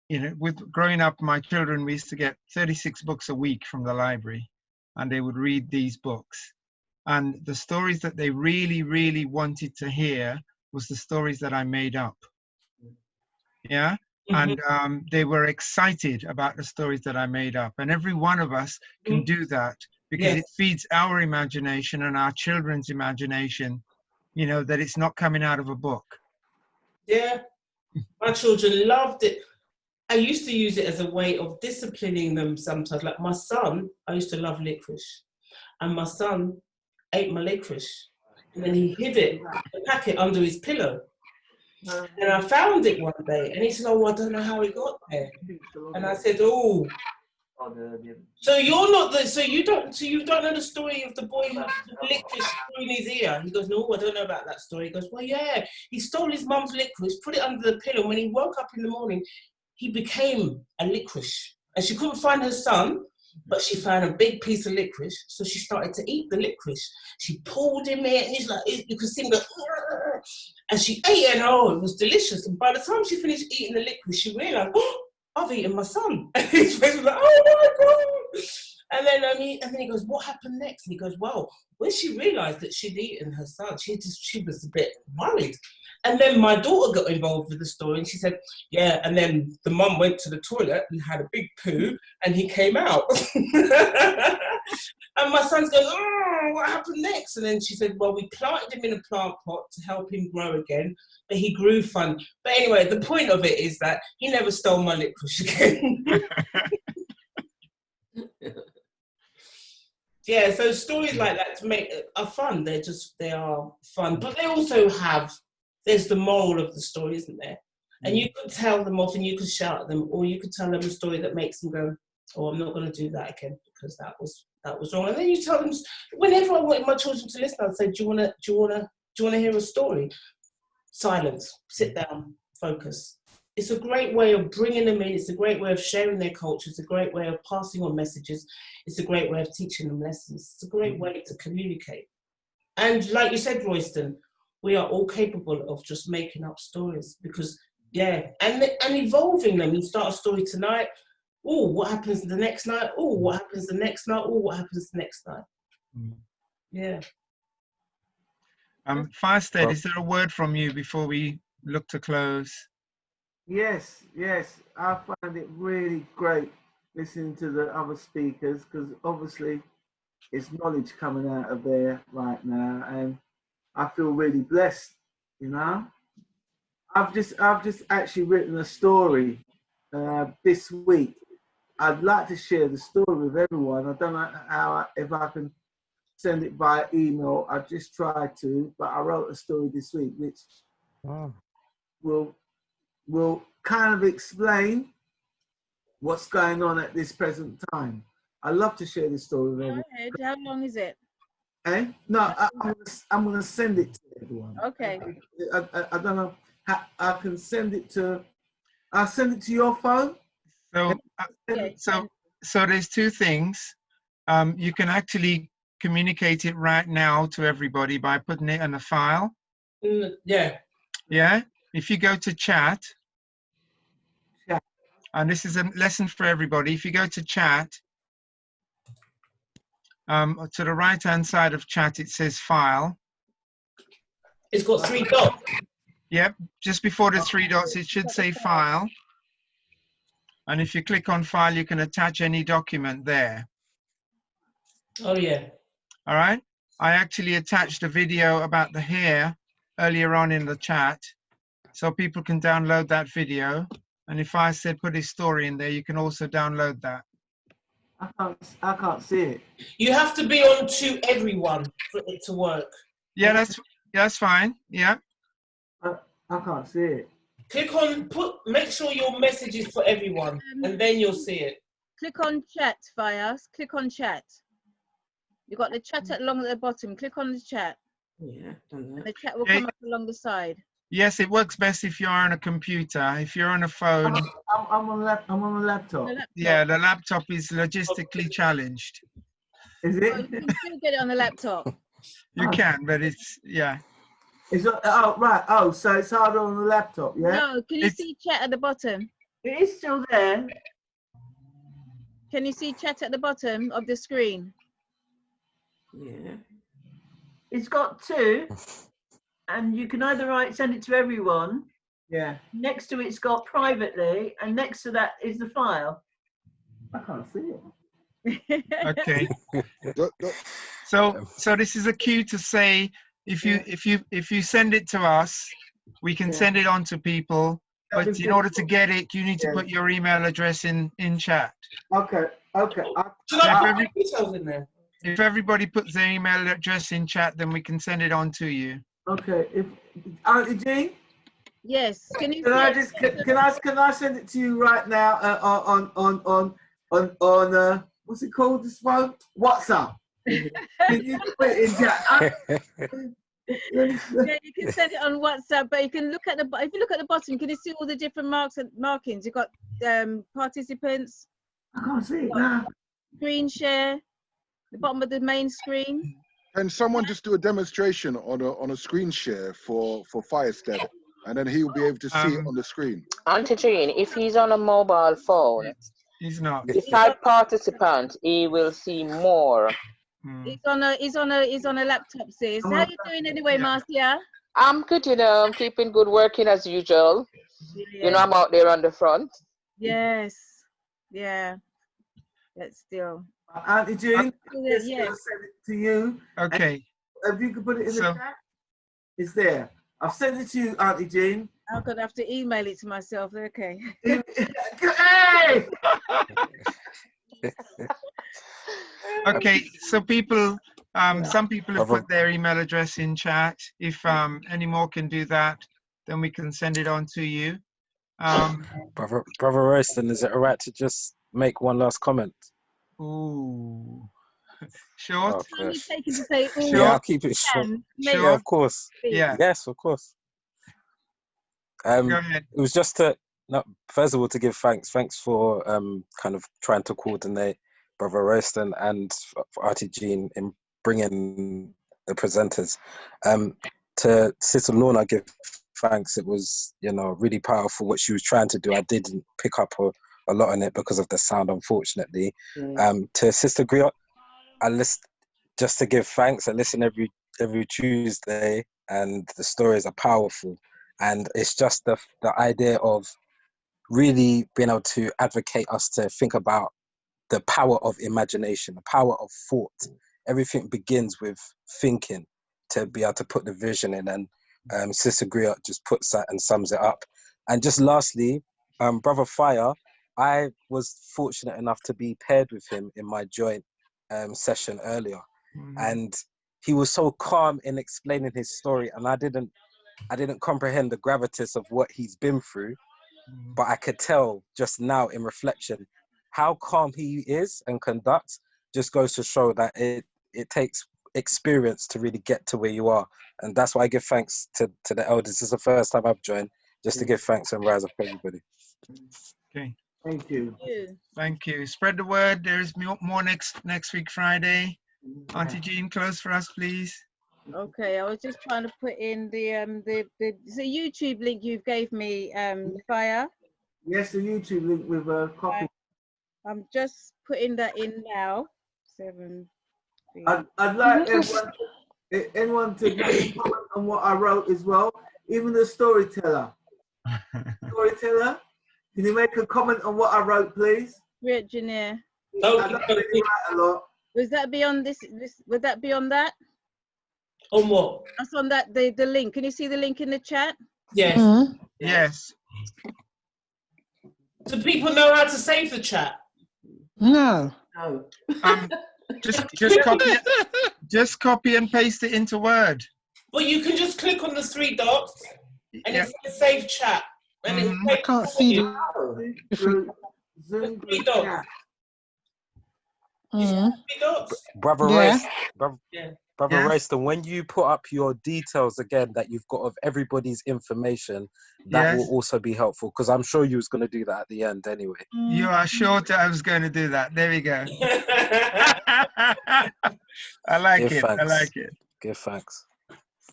you know, with growing up, my children, we used to get 36 books a week from the library, and they would read these books. And the stories that they really, really wanted to hear was the stories that I made up. Yeah. And they were excited about the stories that I made up. And every one of us can do that, because it feeds our imagination and our children's imagination, you know, that it's not coming out of a book. Yeah, my children loved it. I used to use it as a way of disciplining them sometimes. Like my son, I used to love licorice. And my son ate my licorice. And then he hid it, the packet, under his pillow. And I found it one day, and he said, "Oh, I don't know how it got there." And I said, "Oh, so you're not the, so you don't know the story of the boy who licorice in his ear?" He goes, "No, I don't know about that story." He goes, "Well, yeah, he stole his mum's licorice, put it under the pillow. When he woke up in the morning, he became a licorice, and she couldn't find her son, but she found a big piece of licorice, so she started to eat the licorice. She pulled him in, and he's like, you could see him go, and she ate it, and oh, it was delicious. And by the time she finished eating the licorice, she realised, oh, I've eaten my son." And his face was like, "Oh my God." And then he goes, "What happened next?" And he goes, "Well, when she realised that she'd eaten her son, she was a bit worried." And then my daughter got involved with the story, and she said, "Yeah, and then the mum went to the toilet and had a big poo, and he came out." And my son's going, "Oh, what happened next?" And then she said, "Well, we planted him in a plant pot to help him grow again, but he grew fun." But anyway, the point of it is that he never stole my licorice again. Yeah, so stories like that to make are fun. They are fun, but they also have, there's the moral of the story, isn't there? And you could tell them off, and you could shout at them, or you could tell them a story that makes them go, "Oh, I'm not going to do that again because that was wrong." And then you tell them, whenever I wanted my children to listen, I'd say, "Do you want to hear a story?" Silence. Sit down. Focus. It's a great way of bringing them in. It's a great way of sharing their culture. It's a great way of passing on messages. It's a great way of teaching them lessons. It's a great way to communicate. And like you said, Royston, we are all capable of just making up stories because, yeah, and evolving them. You start a story tonight. Oh, what happens the next night? Oh, what happens the next night? Oh, what happens the next night? Yeah. Firestead, is there a word from you before we look to close? Yes. I find it really great listening to the other speakers, because obviously it's knowledge coming out of there right now, and I feel really blessed, you know. I've just actually written a story this week. I'd like to share the story with everyone. I don't know if I can send it via email. I just tried to, but I wrote a story this week which will kind of explain what's going on at this present time. I love to share this story with everyone. How long is it? Eh? No, I'm going to send it to everyone. Okay. I don't know how I can send it to. I'll send it to your phone. So there's two things. You can actually communicate it right now to everybody by putting it in a file. Yeah. Yeah. If you go to chat, and this is a lesson for everybody. If you go to chat, to the right-hand side of chat, it says file. It's got 3 dots. Yep. Just before the 3 dots, it should say file. And if you click on file, you can attach any document there. Oh, yeah. All right. I actually attached a video about the hair earlier on in the chat, so people can download that video. And if I said put his story in there, you can also download that. I can't see it. You have to be on to everyone for it to work. Yeah, that's fine. Yeah. I can't see it. Click on, make sure your message is for everyone, and then you'll see it. Click on chat, Fayaz. Click on chat. You got the chat along at the bottom. Click on the chat. Yeah, done And that. the chat will come up along the side. Yes, it works best if you're on a computer. If you're on a phone, I'm on a laptop. yeah, the laptop is logistically challenged. Is Oh, it? you can still get it on the laptop. You can, but it's, yeah. It's oh right. Oh, so it's harder on the laptop, yeah? No, can you see chat at the bottom? It is still there. Can you see chat at the bottom of the screen? Yeah. It's got two, and you can either send it to everyone. Yeah. Next to it's got privately, and next to that is the file. I can't see it. Okay. So this is a cue to say, if you send it to us, we can send it on to people. But in order to get it, you need to put your email address in chat. Okay. Details in there. If everybody puts their email address in chat, then we can send it on to you. Okay. If Auntie Jean? Yes. Can you? Can I send it to you right now on what's it called? This phone? WhatsApp. Can you put it in chat? Yeah, you can send it on WhatsApp, but you can look at if you look at the bottom, can you see all the different markings? You've got participants. I can't see it now. Screen share, the bottom of the main screen. Can someone just do a demonstration on a screen share for Firestead, and then he'll be able to see it on the screen? Auntie Jean, if he's on a mobile phone, he's not. Beside participant, he will see more. He's on a laptop, sis. How are you doing anyway, Marcia? I'm good, you know. I'm keeping good, working as usual. You know, I'm out there on the front. Yes. Yeah. That's still. Auntie Jean, yes. I'll send it to you. Okay. If you could put it in the chat, it's there. I've sent it to you, Auntie Jean. I'm gonna have to email it to myself. Okay. Hey! Okay, so people, some people have put their email address in chat. If any more can do that, then we can send it on to you. Brother Royston, is it all right to just make one last comment? Ooh. Short? Yeah, I'll keep it short. Yeah, of course. Yeah. Yes, of course. It was just first of all, to give thanks for kind of trying to coordinate Brother Royston and for Auntie Jean in bringing the presenters. To Sister Lorna, give thanks. It was, really powerful what she was trying to do. I didn't pick up a lot on it because of the sound, unfortunately. To Sister Griot, I listen just to give thanks. I listen every Tuesday, and the stories are powerful. And it's just the idea of really being able to advocate us to think about the power of imagination, the power of thought. Everything begins with thinking, to be able to put the vision in. And Sister Griot just puts that and sums it up. And just lastly, Brother Fire, I was fortunate enough to be paired with him in my joint session earlier. And he was so calm in explaining his story, and I didn't comprehend the gravitas of what he's been through, but I could tell just now in reflection how calm he is and conducts. Just goes to show that it takes experience to really get to where you are. And that's why I give thanks to the elders. This is the first time I've joined, just to give thanks and rise up everybody. Okay. Thank you. Thank you. Spread the word. There's more next week, Friday. Auntie Jean, close for us, please. Okay, I was just trying to put in the YouTube link you gave me, Fire. Yes, the YouTube link with a copy. I'm just putting that in now. I'd like anyone to give a comment on what I wrote as well. Even the storyteller. Storyteller, can you make a comment on what I wrote, please? Great, Janine. I don't really write a lot. Was that beyond this? Would that be on that? On what? That's on that the link. Can you see the link in the chat? Yes. Yes. Do people know how to save the chat? No. No. Just copy and paste it into Word. Well, you can just click on the three dots and it says save chat. And I can't see the three dots. Brother Yeah. Royce, Brother Royston, when you put up your details again that you've got of everybody's information, that will also be helpful, because I'm sure you was going to do that at the end anyway. You are sure that I was going to do that. There we go. I like it. I like it. Give thanks.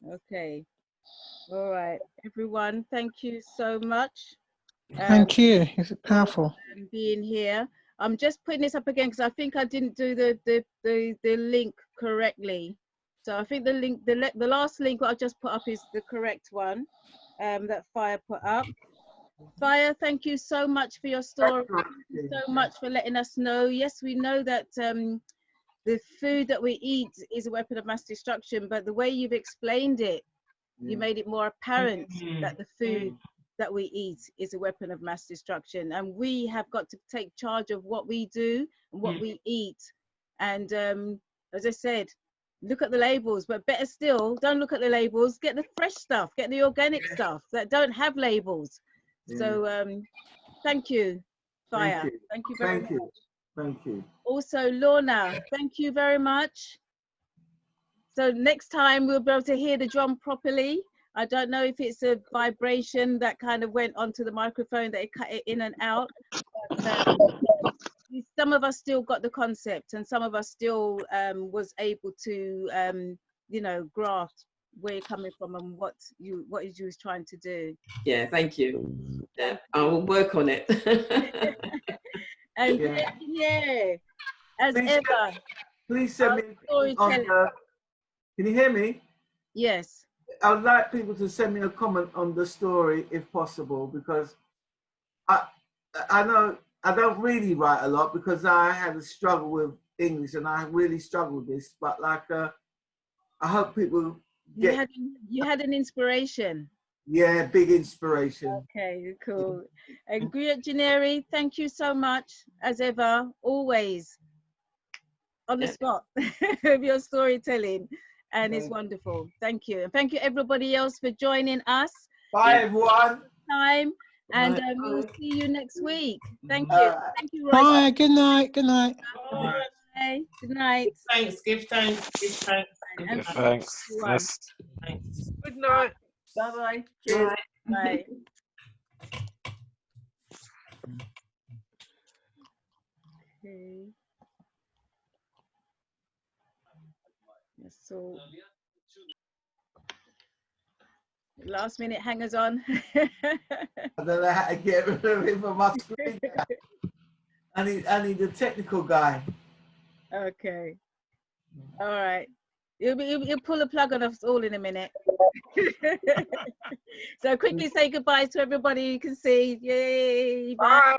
Okay. All right, everyone. Thank you so much. Thank you. It's powerful. Being here. I'm just putting this up again because I think I didn't do the link correctly. So I think the last link I just put up is the correct one that Fire put up. Fire, thank you so much for your story. Thank you so much for letting us know. Yes, we know that the food that we eat is a weapon of mass destruction, but the way you've explained it, you made it more apparent that the food that we eat is a weapon of mass destruction, and we have got to take charge of what we do and what we eat. And as I said, look at the labels, but better still, don't look at the labels. Get the fresh stuff, get the organic stuff that don't have labels. So thank you, Fire. Thank you very much. Thank you. Also, Lorna, thank you very much. So next time we'll be able to hear the drum properly. I don't know if it's a vibration that kind of went onto the microphone that it cut it in and out. But, some of us still got the concept, and some of us still was able to, you know, grasp where you're coming from and what you was trying to do. Yeah, thank you. Yeah, I will work on it. And yeah, as ever. Please send me on can you hear me? Yes. I would like people to send me a comment on the story if possible, because I know I don't really write a lot because I had a struggle with English and I really struggled with this, but like I hope people get you had an inspiration. Yeah, big inspiration. Okay, cool. And Griot Janeri, thank you so much as ever, always on the spot of your storytelling. And it's wonderful. Thank you. And thank you everybody else for joining us. Bye everyone. And we'll see you next week. Thank you. Thank you, Roy. Bye. Good night. Good night. Bye. Good night. Thanks. Give thanks. Give thanks. Give thanks. Yes. Thanks. Good night. Bye-bye. Cheers. Bye. Okay. So last minute hangers on. I don't know how to get rid of it from my screen. I need the technical guy. Okay. All right. You'll pull a plug on us all in a minute. So quickly say goodbye to everybody you can see. Yay. Bye.